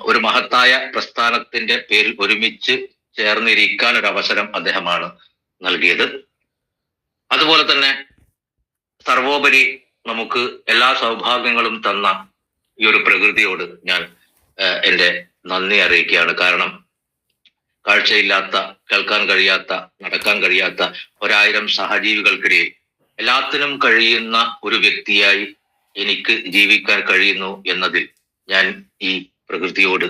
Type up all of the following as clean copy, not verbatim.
ഒരു മഹത്തായ പ്രസ്ഥാനത്തിന്റെ പേരിൽ ഒരുമിച്ച് ചേർന്നിരിക്കാൻ ഒരു അവസരം അദ്ദേഹമാണ് നൽകിയത്. അതുപോലെ തന്നെ സർവോപരി നമുക്ക് എല്ലാ സൗഭാഗ്യങ്ങളും തന്ന ഈ ഒരു പ്രകൃതിയോട് ഞാൻ എൻ്റെ നന്ദി അറിയിക്കുകയാണ്. കാരണം കാഴ്ചയില്ലാത്ത, കേൾക്കാൻ കഴിയാത്ത, നടക്കാൻ കഴിയാത്ത 1000 സഹജീവികൾക്കിടയിൽ എല്ലാത്തിനും കഴിയുന്ന ഒരു വ്യക്തിയായി എനിക്ക് ജീവിക്കാൻ കഴിയുന്നു എന്നതിൽ ഞാൻ ഈ പ്രകൃതിയോട്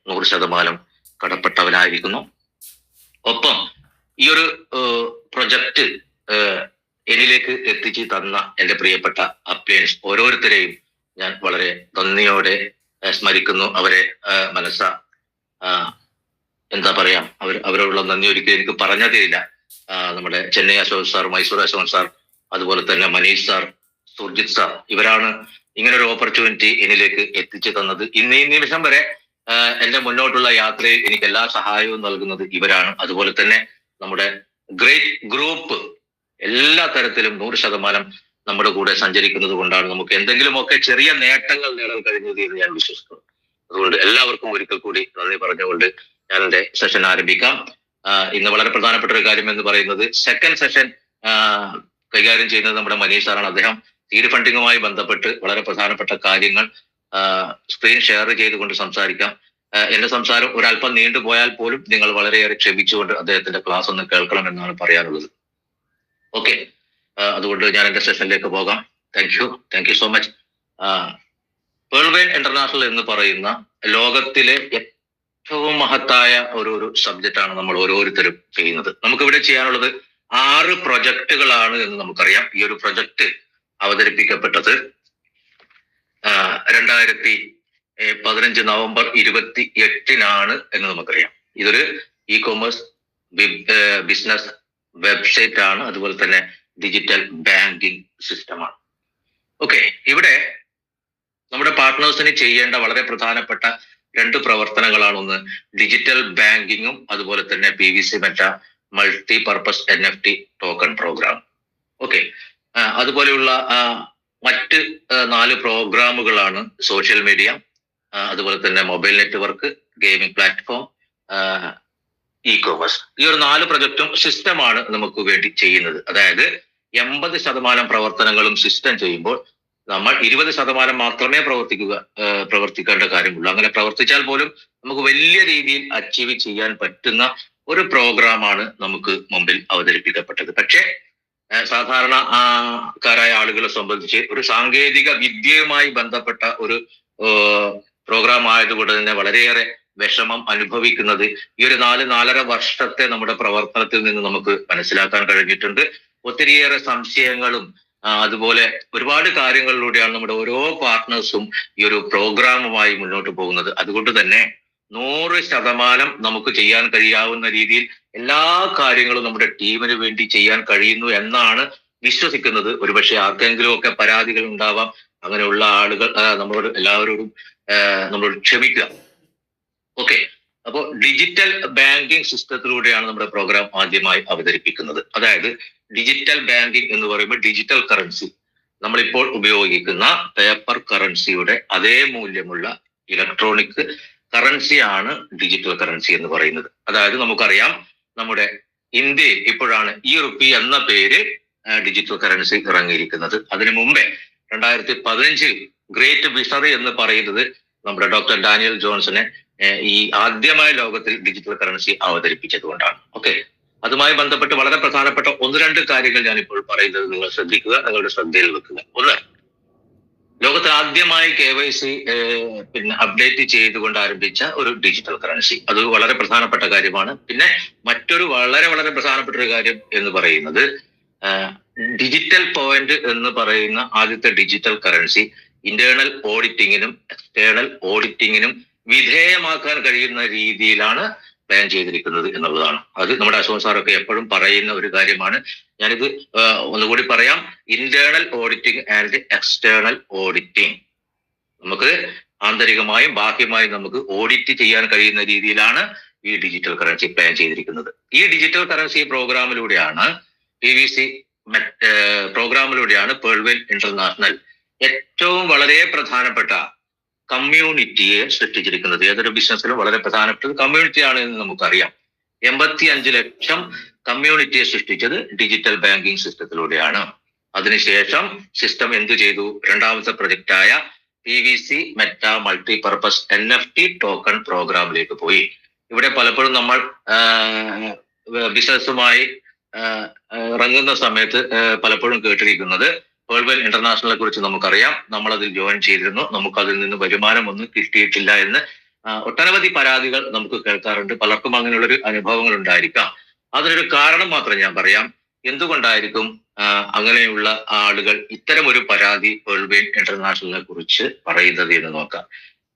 100% കടപ്പെട്ടവനായിരിക്കുന്നു. ഒപ്പം ഈ ഒരു പ്രൊജക്റ്റ് എന്നിലേക്ക് എത്തിച്ചു തന്ന എൻ്റെ പ്രിയപ്പെട്ട അപ്ലയൻസ് ഓരോരുത്തരെയും ഞാൻ വളരെ നന്ദിയോടെ സ്മരിക്കുന്നു. അവരെ എന്താ പറയാ, അവരോടുള്ള നന്ദി ഒരിക്കലും എനിക്ക് പറഞ്ഞു തരില്ല. നമ്മുടെ ചെന്നൈ അശോക് സാർ, മൈസൂർ അശോക് സാർ, അതുപോലെ തന്നെ മനീഷ് സാർ, സുർജിത് സാർ, ഇവരാണ് ഇങ്ങനൊരു ഓപ്പർച്യൂണിറ്റി എന്നിലേക്ക് എത്തിച്ചു തന്നത്. ഈ നിമിഷം വരെ എൻ്റെ മുന്നോട്ടുള്ള യാത്രയിൽ എനിക്ക് എല്ലാ സഹായവും നൽകുന്നത് ഇവരാണ്. അതുപോലെ തന്നെ നമ്മുടെ ഗ്രേറ്റ് ഗ്രൂപ്പ് എല്ലാ തരത്തിലും 100% നമ്മുടെ കൂടെ സഞ്ചരിക്കുന്നത് കൊണ്ടാണ് നമുക്ക് എന്തെങ്കിലുമൊക്കെ ചെറിയ നേട്ടങ്ങൾ നേടാൻ കഴിഞ്ഞത് എന്ന് ഞാൻ വിശ്വസിക്കുന്നു. അതുകൊണ്ട് എല്ലാവർക്കും ഒരിക്കൽ കൂടി നന്ദി പറഞ്ഞുകൊണ്ട് ഞാൻ എൻ്റെ സെഷൻ ആരംഭിക്കാം. ഇന്ന് വളരെ പ്രധാനപ്പെട്ട ഒരു കാര്യം എന്ന് പറയുന്നത് സെക്കൻഡ് സെഷൻ കൈകാര്യം ചെയ്യുന്നത് നമ്മുടെ മനീഷ് സാറാണ്. അദ്ദേഹം സീഡ് ഫണ്ടിങ്ങുമായി ബന്ധപ്പെട്ട് വളരെ പ്രധാനപ്പെട്ട കാര്യങ്ങൾ സ്ക്രീൻ ഷെയർ ചെയ്തുകൊണ്ട് സംസാരിക്കാം. എന്റെ സംസാരം ഒരല്പം നീണ്ടുപോയാൽ പോലും നിങ്ങൾ വളരെയേറെ ക്ഷമിച്ചുകൊണ്ട് അദ്ദേഹത്തിന്റെ ക്ലാസ് ഒന്ന് കേൾക്കണം എന്നാണ് പറയാനുള്ളത്. ഓക്കെ, അതുകൊണ്ട് ഞാൻ എൻ്റെ സെഷനിലേക്ക് പോകാം. Thank you so much. Pearl vein International എന്ന് പറയുന്ന ലോകത്തിലെ ഏറ്റവും മഹത്തായ ഒരു സബ്ജക്റ്റാണ് നമ്മൾ ഓരോരുത്തരും ചെയ്യുന്നത്. നമുക്കിവിടെ ചെയ്യാനുള്ളത് 6 പ്രൊജക്ടുകളാണ് എന്ന് നമുക്കറിയാം. ഈ ഒരു പ്രൊജക്ട് അവതരിപ്പിക്കപ്പെട്ടത് 2015 നവംബർ 28 എന്ന് നമുക്കറിയാം. ഇതൊരു ഇ-കൊമേഴ്സ് ബിസിനസ് വെബ്സൈറ്റ് ആണ്. അതുപോലെ തന്നെ ഡിജിറ്റൽ ബാങ്കിങ് സിസ്റ്റമാണ്. ഓക്കെ, ഇവിടെ നമ്മുടെ പാർട്ട്നേഴ്സിന് ചെയ്യേണ്ട വളരെ പ്രധാനപ്പെട്ട 2 പ്രവർത്തനങ്ങളാണ്. ഒന്ന് ഡിജിറ്റൽ ബാങ്കിങ്ങും അതുപോലെ തന്നെ PVC Meta multi purpose NFT token program. Okay, അതുപോലെയുള്ള മറ്റ് 4 പ്രോഗ്രാമുകളാണ് സോഷ്യൽ മീഡിയ, അതുപോലെ തന്നെ mobile network, gaming platform, ecommerce. ഈ ഒരു 4 പ്രൊജക്റ്റും സിസ്റ്റമാണ് നമുക്ക് വേണ്ടി ചെയ്യുന്നത്. അതായത് 80% പ്രവർത്തനങ്ങളും സിസ്റ്റം ചെയ്യുമ്പോൾ നമ്മൾ 20% മാത്രമേ പ്രവർത്തിക്കേണ്ട കാര്യമുള്ളൂ. അങ്ങനെ പ്രവർത്തിച്ചാൽ പോലും നമുക്ക് വലിയ രീതിയിൽ അച്ചീവ് ചെയ്യാൻ പറ്റുന്ന ഒരു പ്രോഗ്രാമാണ് നമുക്ക് മുമ്പിൽ അവതരിപ്പിക്കപ്പെട്ടത്. പക്ഷേ സാധാരണക്കാരായ ആളുകളെ സംബന്ധിച്ച് ഒരു സാങ്കേതിക വിദ്യയുമായി ബന്ധപ്പെട്ട ഒരു പ്രോഗ്രാം ആയതുകൊണ്ട് തന്നെ വളരെയേറെ വിഷമം അനുഭവിക്കുന്നത് ഈ ഒരു 4-4.5 വർഷത്തെ നമ്മുടെ പ്രവർത്തനത്തിൽ നിന്ന് നമുക്ക് മനസ്സിലാക്കാൻ കഴിഞ്ഞിട്ടുണ്ട്. ഒത്തിരിയേറെ സംശയങ്ങളും അതുപോലെ ഒരുപാട് കാര്യങ്ങളിലൂടെയാണ് നമ്മുടെ ഓരോ പാർട്ട്നേഴ്സും ഈ ഒരു പ്രോഗ്രാമുമായി മുന്നോട്ട് പോകുന്നത്. അതുകൊണ്ട് തന്നെ 100% നമുക്ക് ചെയ്യാൻ കഴിയാവുന്ന രീതിയിൽ എല്ലാ കാര്യങ്ങളും നമ്മുടെ ടീമിന് വേണ്ടി ചെയ്യാൻ കഴിയുന്നു എന്നാണ് വിശ്വസിക്കുന്നത്. ഒരുപക്ഷെ ആർക്കെങ്കിലും ഒക്കെ പരാതികൾ ഉണ്ടാവാം. അങ്ങനെയുള്ള ആളുകൾ നമ്മളോട് എല്ലാവരോടും നമ്മളോട് ക്ഷമിക്കുക. ഓക്കെ, അപ്പോൾ ഡിജിറ്റൽ ബാങ്കിങ് സിസ്റ്റത്തിലൂടെയാണ് നമ്മുടെ പ്രോഗ്രാം ആദ്യമായി അവതരിപ്പിക്കുന്നത്. അതായത് ഡിജിറ്റൽ ബാങ്കിങ് എന്ന് പറയുമ്പോൾ ഡിജിറ്റൽ കറൻസി, നമ്മളിപ്പോൾ ഉപയോഗിക്കുന്ന പേപ്പർ കറൻസിയുടെ അതേ മൂല്യമുള്ള ഇലക്ട്രോണിക് കറൻസിയാണ് ഡിജിറ്റൽ കറൻസി എന്ന് പറയുന്നത്. അതായത് നമുക്കറിയാം നമ്മുടെ ഇന്ത്യയിൽ ഇപ്പോഴാണ് e-റുപ്പി എന്ന പേര് ഡിജിറ്റൽ കറൻസി ഇറങ്ങിയിരിക്കുന്നത്. അതിനു മുമ്പേ 2015 ഗ്രേറ്റ് വിഷറി എന്ന് പറയുന്നത് നമ്മുടെ ഡോക്ടർ ഡാനിയൽ ജോൺസനെ ഈ ആദ്യമായി ലോകത്തിൽ ഡിജിറ്റൽ കറൻസി അവതരിപ്പിച്ചതുകൊണ്ടാണ്. ഓക്കെ, അതുമായി ബന്ധപ്പെട്ട് വളരെ പ്രധാനപ്പെട്ട 1-2 കാര്യങ്ങൾ ഞാനിപ്പോൾ പറയുന്നത് നിങ്ങൾ ശ്രദ്ധിക്കുക, നിങ്ങളുടെ ശ്രദ്ധയിൽ വെക്കുക. ഒന്ന്, ലോകത്ത് ആദ്യമായി KYC അപ്ഡേറ്റ് ചെയ്തുകൊണ്ട് ആരംഭിച്ച ഒരു ഡിജിറ്റൽ കറൻസി, അത് വളരെ പ്രധാനപ്പെട്ട കാര്യമാണ്. പിന്നെ മറ്റൊരു വളരെ വളരെ പ്രധാനപ്പെട്ട ഒരു കാര്യം എന്ന് പറയുന്നത് ഡിജിറ്റൽ പോയിന്റ് എന്ന് പറയുന്ന ആദ്യത്തെ ഡിജിറ്റൽ കറൻസി ഇന്റേണൽ ഓഡിറ്റിങ്ങിനും എക്സ്റ്റേണൽ ഓഡിറ്റിങ്ങിനും വിധേയമാക്കാൻ കഴിയുന്ന രീതിയിലാണ് പ്ലാൻ ചെയ്തിരിക്കുന്നത് എന്നുള്ളതാണ്. അത് നമ്മുടെ അശോക് സാറൊക്കെ എപ്പോഴും പറയുന്ന ഒരു കാര്യമാണ്. ഞാനിത് ഒന്നുകൂടി പറയാം. Internal auditing and external auditing, നമുക്ക് ആന്തരികമായും ബാഹ്യമായും നമുക്ക് ഓഡിറ്റ് ചെയ്യാൻ കഴിയുന്ന രീതിയിലാണ് ഈ ഡിജിറ്റൽ കറൻസി പ്ലാൻ ചെയ്തിരിക്കുന്നത്. ഈ ഡിജിറ്റൽ കറൻസി പ്രോഗ്രാമിലൂടെയാണ് PVC പ്രോഗ്രാമിലൂടെയാണ് പേൾ വെയിൻ ഇന്റർനാഷണൽ ഏറ്റവും വളരെ പ്രധാനപ്പെട്ട കമ്മ്യൂണിറ്റിയെ സൃഷ്ടിച്ചിരിക്കുന്നത്. ഏതൊരു ബിസിനസ്സിലും വളരെ പ്രധാനപ്പെട്ട കമ്മ്യൂണിറ്റിയാണ് എന്ന് നമുക്കറിയാം. 85 ലക്ഷം കമ്മ്യൂണിറ്റിയെ സൃഷ്ടിച്ചത് ഡിജിറ്റൽ ബാങ്കിങ് സിസ്റ്റത്തിലൂടെയാണ്. അതിനുശേഷം സിസ്റ്റം എന്തു ചെയ്തു? രണ്ടാമത്തെ പ്രൊജക്റ്റായ PVC Meta multipurpose NFT token പ്രോഗ്രാമിലേക്ക് പോയി. ഇവിടെ പലപ്പോഴും നമ്മൾ ബിസിനസ്സുമായി ഇറങ്ങുന്ന സമയത്ത് പലപ്പോഴും കേട്ടിരിക്കുന്നത് വേൾഡ് ഇന്റർനാഷണലിനെ കുറിച്ച് നമുക്കറിയാം. നമ്മൾ അതിൽ ജോയിൻ ചെയ്തിരുന്നു, നമുക്ക് അതിൽ നിന്ന് വരുമാനം ഒന്നും കിട്ടിയിട്ടില്ല എന്ന് ഒട്ടനവധി പരാതികൾ നമുക്ക് കേൾക്കാറുണ്ട്. പലർക്കും അങ്ങനെയുള്ളൊരു അനുഭവങ്ങൾ ഉണ്ടായിരിക്കാം. അതിനൊരു കാരണം മാത്രം ഞാൻ പറയാം. എന്തുകൊണ്ടായിരിക്കും അങ്ങനെയുള്ള ആളുകൾ ഇത്തരം ഒരു പരാതി വേൾഡ് ഇന്റർനാഷണലിനെ കുറിച്ച് പറയുന്നത് എന്ന് നോക്കാം.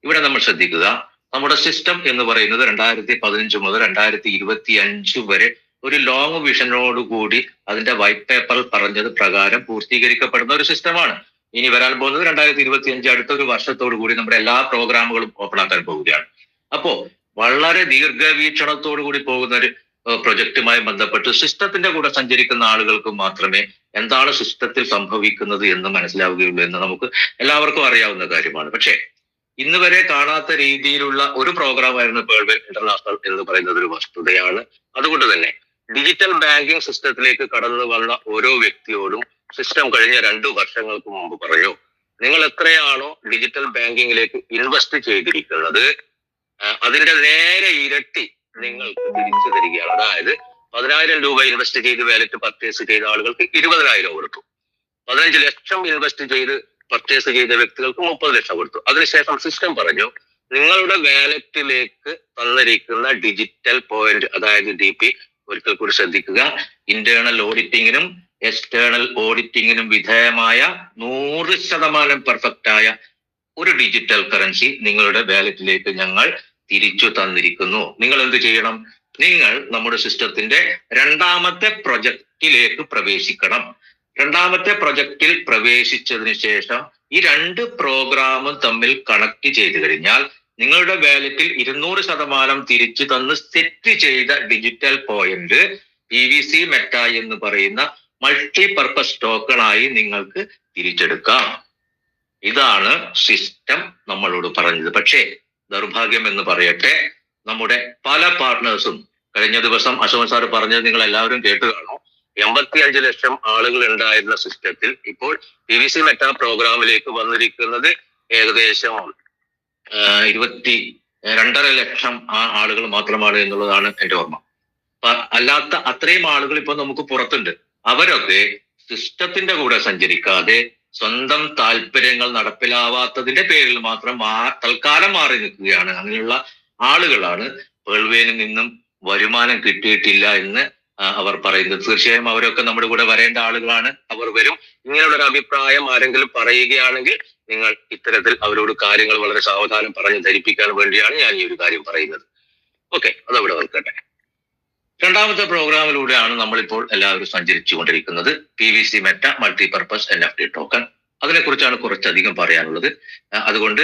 ഇവിടെ നമ്മൾ ശ്രദ്ധിക്കുക, നമ്മുടെ സിസ്റ്റം എന്ന് പറയുന്നത് 2015 മുതൽ 2025 വരെ ഒരു ലോങ് വിഷനോടുകൂടി അതിന്റെ വൈറ്റ് പേപ്പറിൽ പറഞ്ഞത് പ്രകാരം പൂർത്തീകരിക്കപ്പെടുന്ന ഒരു സിസ്റ്റമാണ്. ഇനി വരാൻ പോകുന്നത് 2025 അടുത്ത ഒരു വർഷത്തോടു കൂടി നമ്മുടെ എല്ലാ പ്രോഗ്രാമുകളും ഓപ്പൺ ആക്കാൻ പോവുകയാണ്. അപ്പോ വളരെ ദീർഘവീക്ഷണത്തോടു കൂടി പോകുന്ന ഒരു പ്രൊജക്റ്റുമായി ബന്ധപ്പെട്ട് സിസ്റ്റത്തിന്റെ കൂടെ സഞ്ചരിക്കുന്ന ആളുകൾക്ക് മാത്രമേ എന്താണ് സിസ്റ്റത്തിൽ സംഭവിക്കുന്നത് എന്ന് മനസ്സിലാവുകയുള്ളൂ എന്ന് നമുക്ക് എല്ലാവർക്കും അറിയാവുന്ന കാര്യമാണ്. പക്ഷേ ഇന്ന് വരെ കാണാത്ത രീതിയിലുള്ള ഒരു പ്രോഗ്രാമായിരുന്നു വേൾഡ് ഇന്റർനാഷണൽ എന്ന് പറയുന്നത് ഒരു വസ്തുതയാണ്. അതുകൊണ്ട് തന്നെ ഡിജിറ്റൽ ബാങ്കിങ് സിസ്റ്റത്തിലേക്ക് കടന്നു വന്ന ഓരോ വ്യക്തിയോടും സിസ്റ്റം കഴിഞ്ഞ 2 വർഷങ്ങൾക്ക് മുമ്പ് പറയൂ, നിങ്ങൾ എത്രയാണോ ഡിജിറ്റൽ ബാങ്കിങ്ങിലേക്ക് ഇൻവെസ്റ്റ് ചെയ്തിരിക്കുന്നത് അതിന്റെ നേരെ ഇരട്ടി നിങ്ങൾക്ക് തിരിച്ചു തരികയാണ്. അതായത് 10,000 രൂപ ഇൻവെസ്റ്റ് ചെയ്ത് വാലറ്റ് പർച്ചേസ് ചെയ്ത ആളുകൾക്ക് 20,000 കൊടുത്തു. 15 ലക്ഷം ഇൻവെസ്റ്റ് ചെയ്ത് പർച്ചേസ് ചെയ്ത വ്യക്തികൾക്ക് 30 ലക്ഷം കൊടുത്തു. അതിനുശേഷം സിസ്റ്റം പറഞ്ഞു, നിങ്ങളുടെ വാലറ്റിലേക്ക് തന്നിരിക്കുന്ന ഡിജിറ്റൽ പോയിന്റ്, അതായത് DP, ഒരിക്കൽ കൂടി ശ്രദ്ധിക്കുക, ഇന്റേണൽ ഓഡിറ്റിങ്ങിനും എക്സ്റ്റേണൽ ഓഡിറ്റിങ്ങിനും വിധേയമായ 100% പെർഫെക്റ്റ് ആയ ഒരു ഡിജിറ്റൽ കറൻസി നിങ്ങളുടെ വാലറ്റിലേക്ക് ഞങ്ങൾ തിരിച്ചു തന്നിരിക്കുന്നു. നിങ്ങൾ എന്ത് ചെയ്യണം? നിങ്ങൾ നമ്മുടെ സിസ്റ്റത്തിന്റെ രണ്ടാമത്തെ പ്രൊജക്റ്റിലേക്ക് പ്രവേശിക്കണം. രണ്ടാമത്തെ പ്രൊജക്റ്റിൽ പ്രവേശിച്ചതിന് ശേഷം ഈ 2 പ്രോഗ്രാമും തമ്മിൽ കണക്ട് ചെയ്ത് കഴിഞ്ഞാൽ നിങ്ങളുടെ വാലറ്റിൽ 200% തിരിച്ചു തന്ന് സെറ്റ് ചെയ്ത ഡിജിറ്റൽ പോയിന്റ് PVC മെറ്റ എന്ന് പറയുന്ന മൾട്ടിപർപ്പസ് ടോക്കണായി നിങ്ങൾക്ക് തിരിച്ചെടുക്കാം. ഇതാണ് സിസ്റ്റം നമ്മളോട് പറഞ്ഞത്. പക്ഷേ ദൗർഭാഗ്യം എന്ന് പറയട്ടെ, നമ്മുടെ പല പാർട്ട്നേഴ്സും, കഴിഞ്ഞ ദിവസം അശോകൻ സാർ പറഞ്ഞത് നിങ്ങൾ എല്ലാവരും കേട്ടു കാണും, 85 ലക്ഷം ആളുകൾ ഉണ്ടായിരുന്ന സിസ്റ്റത്തിൽ ഇപ്പോൾ PVC മെറ്റ പ്രോഗ്രാമിലേക്ക് വന്നിരിക്കുന്നത് ഏകദേശം 22.5 ലക്ഷം ആളുകൾ മാത്രമാണ് എന്നുള്ളതാണ് എന്റെ ഓർമ്മ. അല്ലാത്ത അത്രയും ആളുകൾ ഇപ്പൊ നമുക്ക് പുറത്തുണ്ട്. അവരൊക്കെ സിസ്റ്റത്തിന്റെ കൂടെ സഞ്ചരിക്കാതെ സ്വന്തം താല്പര്യങ്ങൾ നടപ്പിലാവാത്തതിന്റെ പേരിൽ മാത്രം തൽക്കാലം മാറി നിൽക്കുകയാണ്. അങ്ങനെയുള്ള ആളുകളാണ് വേൾവേനിൽ നിന്നും വരുമാനം കിട്ടിയിട്ടില്ല എന്ന് അവർ പറയുന്നത്. തീർച്ചയായും അവരൊക്കെ നമ്മുടെ കൂടെ വരേണ്ട ആളുകളാണ്, അവർ വരും. ഇങ്ങനെയുള്ള ഒരു അഭിപ്രായം ആരെങ്കിലും പറയുകയാണെങ്കിൽ നിങ്ങൾ ഇത്തരത്തിൽ അവരോട് കാര്യങ്ങൾ വളരെ സാവധാനം പറഞ്ഞ് ധരിപ്പിക്കാൻ വേണ്ടിയാണ് ഞാൻ ഈ ഒരു കാര്യം പറയുന്നത്. ഓക്കെ, അതവിടെ നിൽക്കട്ടെ. രണ്ടാമത്തെ പ്രോഗ്രാമിലൂടെയാണ് നമ്മളിപ്പോൾ എല്ലാവരും സഞ്ചരിച്ചു കൊണ്ടിരിക്കുന്നത്, PVC Meta multipurpose NFT token. അതിനെക്കുറിച്ചാണ് കുറച്ചധികം പറയാനുള്ളത്. അതുകൊണ്ട്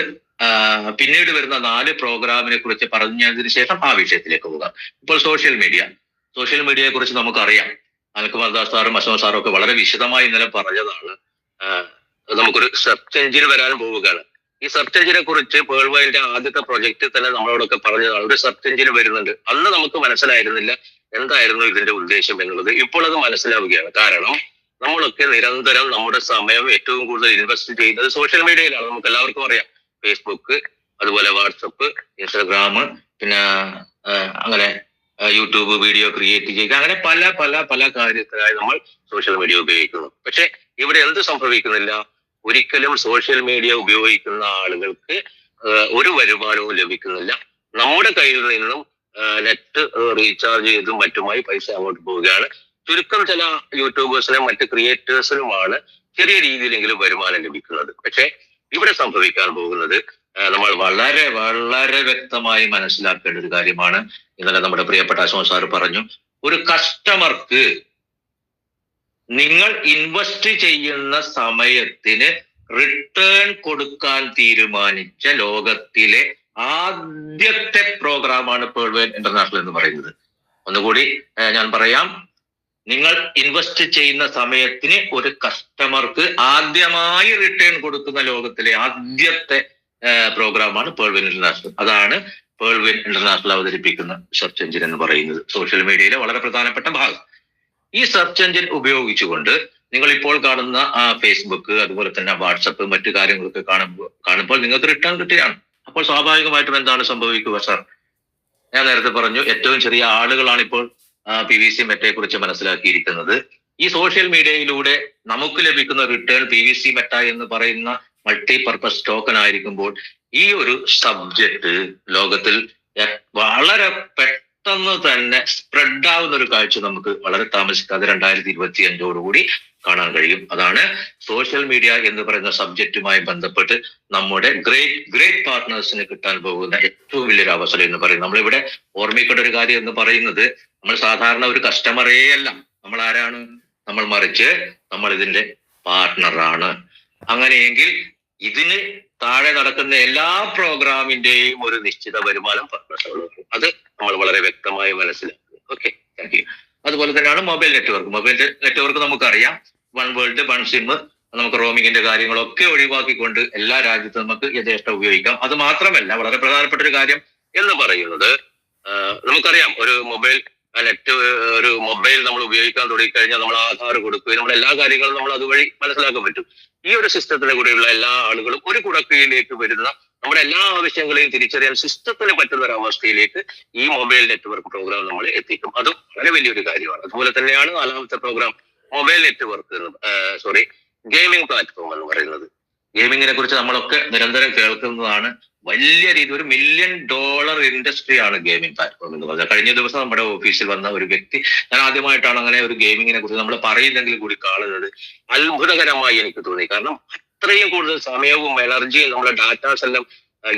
പിന്നീട് വരുന്ന 4 പ്രോഗ്രാമിനെ കുറിച്ച് പറഞ്ഞതിന് ശേഷം ആ വിഷയത്തിലേക്ക് പോകാം. ഇപ്പോൾ സോഷ്യൽ മീഡിയയെ കുറിച്ച് നമുക്കറിയാം. അനിൽകുമാർ ദാസ് സാറും അശോക് സാറും ഒക്കെ വളരെ വിശദമായി ഇന്നലെ പറഞ്ഞതാണ്. നമുക്കൊരു സെർച്ച് എഞ്ചിൻ വരാൻ പോവുകയാണ്. ഈ സെർച്ച് എഞ്ചിനെ കുറിച്ച് വേൾഡ് ആദ്യത്തെ പ്രൊജക്റ്റിൽ തന്നെ നമ്മളോടൊക്കെ പറഞ്ഞതാണ്, ഒരു സെർച്ച് എഞ്ചിൻ വരുന്നുണ്ട്. അന്ന് നമുക്ക് മനസ്സിലായിരുന്നില്ല എന്തായിരുന്നു ഇതിന്റെ ഉദ്ദേശം എന്നുള്ളത്. ഇപ്പോൾ അത് മനസ്സിലാവുകയാണ്. കാരണം നമ്മളൊക്കെ നിരന്തരം നമ്മുടെ സമയം ഏറ്റവും കൂടുതൽ ഇൻവെസ്റ്റ് ചെയ്യുന്നത് സോഷ്യൽ മീഡിയയിലാണ്. നമുക്ക് എല്ലാവർക്കും അറിയാം, ഫേസ്ബുക്ക്, അതുപോലെ വാട്സപ്പ്, ഇൻസ്റ്റാഗ്രാം, പിന്നെ അങ്ങനെ യൂട്യൂബ് വീഡിയോ ക്രിയേറ്റ് ചെയ്യുക, അങ്ങനെ പല പല പല കാര്യത്തിനായി നമ്മൾ സോഷ്യൽ മീഡിയ ഉപയോഗിക്കുന്നു. പക്ഷെ ഇവിടെ എന്ത് സംഭവിക്കുന്നില്ല? ഒരിക്കലും സോഷ്യൽ മീഡിയ ഉപയോഗിക്കുന്ന ആളുകൾക്ക് ഒരു വരുമാനവും ലഭിക്കുന്നില്ല. നമ്മുടെ കയ്യിൽ നിന്നും നെറ്റ് റീചാർജ് ചെയ്തും മറ്റുമായി പൈസ അങ്ങോട്ട് പോവുകയാണ്. ചുരുക്കം ചില യൂട്യൂബേഴ്സിനും മറ്റ് ക്രിയേറ്റേഴ്സിനുമാണ് ചെറിയ രീതിയിലെങ്കിലും വരുമാനം ലഭിക്കുന്നത്. പക്ഷെ ഇവിടെ സംഭവിക്കാൻ പോകുന്നത് നമ്മൾ വളരെ വളരെ വ്യക്തമായി മനസ്സിലാക്കേണ്ട ഒരു കാര്യമാണ്. ഇന്നലെ നമ്മുടെ പ്രിയപ്പെട്ട അശോക് സാർ പറഞ്ഞു, ഒരു കസ്റ്റമർക്ക് നിങ്ങൾ ഇൻവെസ്റ്റ് ചെയ്യുന്ന സമയത്തിന് റിട്ടേൺ കൊടുക്കാൻ തീരുമാനിച്ച ലോകത്തിലെ ആദ്യത്തെ പ്രോഗ്രാമാണ് വേൾഡ് ഇന്റർനാഷണൽ എന്ന് പറയുന്നത്. ഒന്നുകൂടി ഞാൻ പറയാം, നിങ്ങൾ ഇൻവെസ്റ്റ് ചെയ്യുന്ന സമയത്തിന് ഒരു കസ്റ്റമർക്ക് ആദ്യമായി റിട്ടേൺ കൊടുക്കുന്ന ലോകത്തിലെ ആദ്യത്തെ പ്രോഗ്രാമാണ് പേൾവിൻ ഇന്റർനാഷണൽ. അതാണ് പേൾവിൻ ഇന്റർനാഷണൽ അവതരിപ്പിക്കുന്ന സെർച്ച് എഞ്ചിൻ എന്ന് പറയുന്നത്, സോഷ്യൽ മീഡിയയിലെ വളരെ പ്രധാനപ്പെട്ട ഭാഗം. ഈ സെർച്ച് എഞ്ചിൻ ഉപയോഗിച്ചുകൊണ്ട് നിങ്ങൾ ഇപ്പോൾ കാണുന്ന ഫേസ്ബുക്ക്, അതുപോലെ തന്നെ വാട്സപ്പ്, മറ്റു കാര്യങ്ങളൊക്കെ കാണുമ്പോൾ നിങ്ങൾക്ക് റിട്ടേൺ കിട്ടുകയാണ്. അപ്പോൾ സ്വാഭാവികമായിട്ടും എന്താണ് സംഭവിക്കുക സാർ? ഞാൻ നേരത്തെ പറഞ്ഞു, ഏറ്റവും ചെറിയ ആളുകളാണ് ഇപ്പോൾ PVC മെറ്റയെ കുറിച്ച് മനസ്സിലാക്കിയിരിക്കുന്നത്. ഈ സോഷ്യൽ മീഡിയയിലൂടെ നമുക്ക് ലഭിക്കുന്ന റിട്ടേൺ PVC മെറ്റ എന്ന് പറയുന്ന മൾട്ടി പർപ്പസ് ടോക്കൺ ആയിരിക്കുമ്പോൾ ഈ ഒരു സബ്ജക്ട് ലോകത്തിൽ വളരെ പെട്ടെന്ന് തന്നെ സ്പ്രെഡ് ആവുന്ന ഒരു കാഴ്ച നമുക്ക് വളരെ താമസിക്കാതെ 2025 കാണാൻ കഴിയും. അതാണ് സോഷ്യൽ മീഡിയ എന്ന് പറയുന്ന സബ്ജക്റ്റുമായി ബന്ധപ്പെട്ട് നമ്മുടെ ഗ്രേറ്റ് പാർട്ട്നേഴ്സിന് കിട്ടാൻ പോകുന്ന ഏറ്റവും വലിയൊരു അവസരം എന്ന് പറയുന്നത്. നമ്മളിവിടെ ഓർമ്മിക്കേണ്ട ഒരു കാര്യം എന്ന് പറയുന്നത്, നമ്മൾ സാധാരണ ഒരു കസ്റ്റമറേ അല്ല, നമ്മൾ ആരാണ്? മറിച്ച് നമ്മൾ ഇതിന്റെ പാർട്ട്ണറാണ്. അങ്ങനെയെങ്കിൽ ഇതിന് താഴെ നടക്കുന്ന എല്ലാ പ്രോഗ്രാമിന്റെയും ഒരു നിശ്ചിത വരുമാനം പാർട്ട്നേഴ്സുകൾ, അത് നമ്മൾ വളരെ വ്യക്തമായി മനസ്സിലാക്കുക. Okay, thank you. അതുപോലെ തന്നെയാണ് മൊബൈൽ നെറ്റ്വർക്ക് നമുക്കറിയാം, വൺ വേൾഡ് വൺ സിം. നമുക്ക് റോമിങ്ങിന്റെ കാര്യങ്ങളൊക്കെ ഒഴിവാക്കിക്കൊണ്ട് എല്ലാ രാജ്യത്തും നമുക്ക് യഥേഷ്ടം ഉപയോഗിക്കാം. അത് മാത്രമല്ല, വളരെ പ്രധാനപ്പെട്ട ഒരു കാര്യം എന്ന് പറയുന്നത്, നമുക്കറിയാം ഒരു മൊബൈൽ നമ്മൾ ഉപയോഗിക്കാൻ തുടങ്ങിക്കഴിഞ്ഞാൽ നമ്മൾ ആധാർ കൊടുക്കുകയും നമ്മൾ എല്ലാ കാര്യങ്ങളും നമ്മൾ അതുവഴി മനസ്സിലാക്കാൻ പറ്റും. ഈ ഒരു സിസ്റ്റത്തിലെ കൂടെയുള്ള എല്ലാ ആളുകളും ഒരു കുടക്കീഴിലേക്ക് വരുന്ന നമ്മുടെ എല്ലാ ആവശ്യങ്ങളെയും തിരിച്ചറിയാൻ സിസ്റ്റത്തിന് പറ്റുന്ന ഒരു അവസ്ഥയിലേക്ക് ഈ മൊബൈൽ നെറ്റ്വർക്ക് പ്രോഗ്രാം നമ്മൾ എത്തിക്കും. അതും വളരെ വലിയൊരു കാര്യമാണ്. അതുപോലെ തന്നെയാണ് 4ാമത്തെ program mobile network gaming platform എന്ന് പറയുന്നത്. ഗെയിമിങ്ങിനെ കുറിച്ച് നമ്മളൊക്കെ നിരന്തരം കേൾക്കുന്നതാണ്. വലിയ രീതി $1 മില്യൺ ഇൻഡസ്ട്രിയാണ് ഗെയിമിംഗ് പ്ലാറ്റ്ഫോം എന്ന് പറഞ്ഞാൽ. കഴിഞ്ഞ ദിവസം നമ്മുടെ ഓഫീസിൽ വന്ന ഒരു വ്യക്തി, ഞാൻ ആദ്യമായിട്ടാണ് അങ്ങനെ ഒരു ഗെയിമിങ്ങിനെ കുറിച്ച് നമ്മൾ പറയുന്നെങ്കിൽ കൂടി കാണുന്നത്, അത്ഭുതകരമായി എനിക്ക് തോന്നി. കാരണം അത്രയും കൂടുതൽ സമയവും എനർജിയും നമ്മുടെ ഡാറ്റാസ് എല്ലാം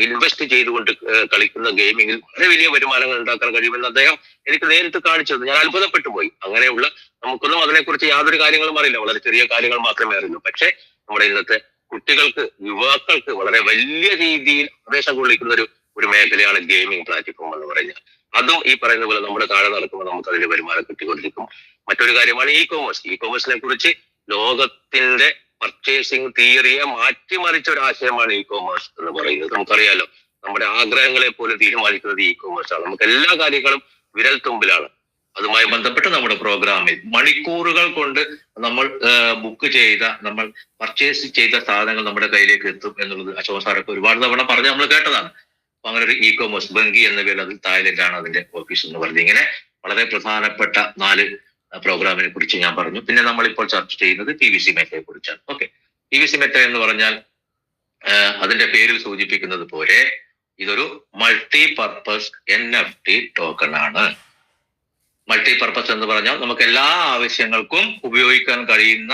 ഇൻവെസ്റ്റ് ചെയ്തുകൊണ്ട് കളിക്കുന്ന ഗെയിമിങ്ങിൽ വളരെ വലിയ വരുമാനങ്ങൾ ഉണ്ടാക്കാൻ കഴിയുമെന്ന് അദ്ദേഹം എനിക്ക് നേരിട്ട് കാണിച്ചത് ഞാൻ അത്ഭുതപ്പെട്ടു പോയി. അങ്ങനെയുള്ള നമുക്കൊന്നും അതിനെക്കുറിച്ച് യാതൊരു കാര്യങ്ങളും അറിയില്ല, വളരെ ചെറിയ കാര്യങ്ങൾ മാത്രമേ അറിയൂ. പക്ഷെ നമ്മുടെ ഇന്നത്തെ കുട്ടികൾക്ക്, യുവാക്കൾക്ക് വളരെ വലിയ രീതിയിൽ പ്രവേശം കൊള്ളിക്കുന്ന ഒരു മേഖലയാണ് ഗെയിമിംഗ് പ്ലാറ്റ്ഫോം എന്ന് പറഞ്ഞാൽ. അതും ഈ പറയുന്ന പോലെ നമ്മുടെ താഴെ നടക്കുമ്പോൾ നമുക്ക് അതിന്റെ വരുമാനം കിട്ടിക്കൊണ്ടിരിക്കും. മറ്റൊരു കാര്യമാണ് ഇ-കോമേഴ്സിനെ കുറിച്ച് ലോകത്തിന്റെ പർച്ചേസിംഗ് തിയറിയെ മാറ്റിമറിച്ച ഒരു ആശയമാണ് ഇ-കോമേഴ്സ് എന്ന് പറയുന്നത്. നമുക്കറിയാലോ, നമ്മുടെ ആഗ്രഹങ്ങളെ പോലും തീരുമാനിക്കുന്നത് ഇ-കോമേഴ്സ് ആണ്. നമുക്ക് എല്ലാ കാര്യങ്ങളും വിരൽ തുമ്പിലാണ്. അതുമായി ബന്ധപ്പെട്ട് നമ്മുടെ പ്രോഗ്രാമിൽ മണിക്കൂറുകൾ കൊണ്ട് നമ്മൾ ബുക്ക് ചെയ്ത, നമ്മൾ പർച്ചേസ് ചെയ്ത സാധനങ്ങൾ നമ്മുടെ കയ്യിലേക്ക് എത്തും എന്നുള്ളത് അശോക് സാറൊക്കെ ഒരുപാട് തവണ പറഞ്ഞ് നമ്മൾ കേട്ടതാണ്. അപ്പൊ അങ്ങനെ ഒരു ഇ-കോമേഴ്സ് ബംഗി എന്ന പേരിൽ, അത് തായ്ലൻഡാണ് അതിന്റെ ഓഫീസ് എന്ന് പറഞ്ഞത്. ഇങ്ങനെ വളരെ പ്രധാനപ്പെട്ട 4 പ്രോഗ്രാമിനെ കുറിച്ച് ഞാൻ പറഞ്ഞു. പിന്നെ നമ്മളിപ്പോൾ ചർച്ച ചെയ്യുന്നത് PVC മെറ്റയെ കുറിച്ചാണ്. ഓക്കെ, PVC മെറ്റ എന്ന് പറഞ്ഞാൽ അതിന്റെ പേരിൽ സൂചിപ്പിക്കുന്നത് പോലെ ഇതൊരു മൾട്ടി പർപ്പസ് NFT ടോക്കൺ ആണ്. മൾട്ടി പർപ്പസ് എന്ന് പറഞ്ഞാൽ നമുക്ക് എല്ലാ ആവശ്യങ്ങൾക്കും ഉപയോഗിക്കാൻ കഴിയുന്ന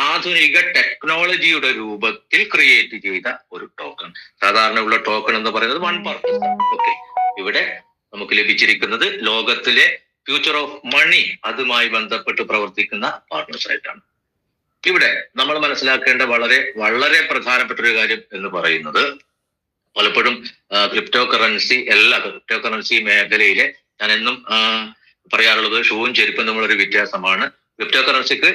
ആധുനിക ടെക്നോളജിയുടെ രൂപത്തിൽ ക്രിയേറ്റ് ചെയ്ത ഒരു ടോക്കൺ. സാധാരണയുള്ള ടോക്കൺ എന്ന് പറയുന്നത് വൺ പർപ്പസ് ആണ്. ഓക്കെ, ഇവിടെ നമുക്ക് ലഭിച്ചിരിക്കുന്നത് ലോകത്തിലെ ഫ്യൂച്ചർ ഓഫ് മണി, അതുമായി ബന്ധപ്പെട്ട് പ്രവർത്തിക്കുന്ന പാർട്ട്നേഴ്സ് ആയിട്ടാണ്. ഇവിടെ നമ്മൾ മനസ്സിലാക്കേണ്ട വളരെ വളരെ പ്രധാനപ്പെട്ട ഒരു കാര്യം എന്ന് പറയുന്നത്, പലപ്പോഴും ക്രിപ്റ്റോ കറൻസി മേഖലയിലെ ഞാൻ എന്നും പറയാറുള്ളത്, ഷൂവും ചെരുപ്പും തമ്മിലൊരു വ്യത്യാസമാണ്. ക്രിപ്റ്റോ കറൻസിക്ക്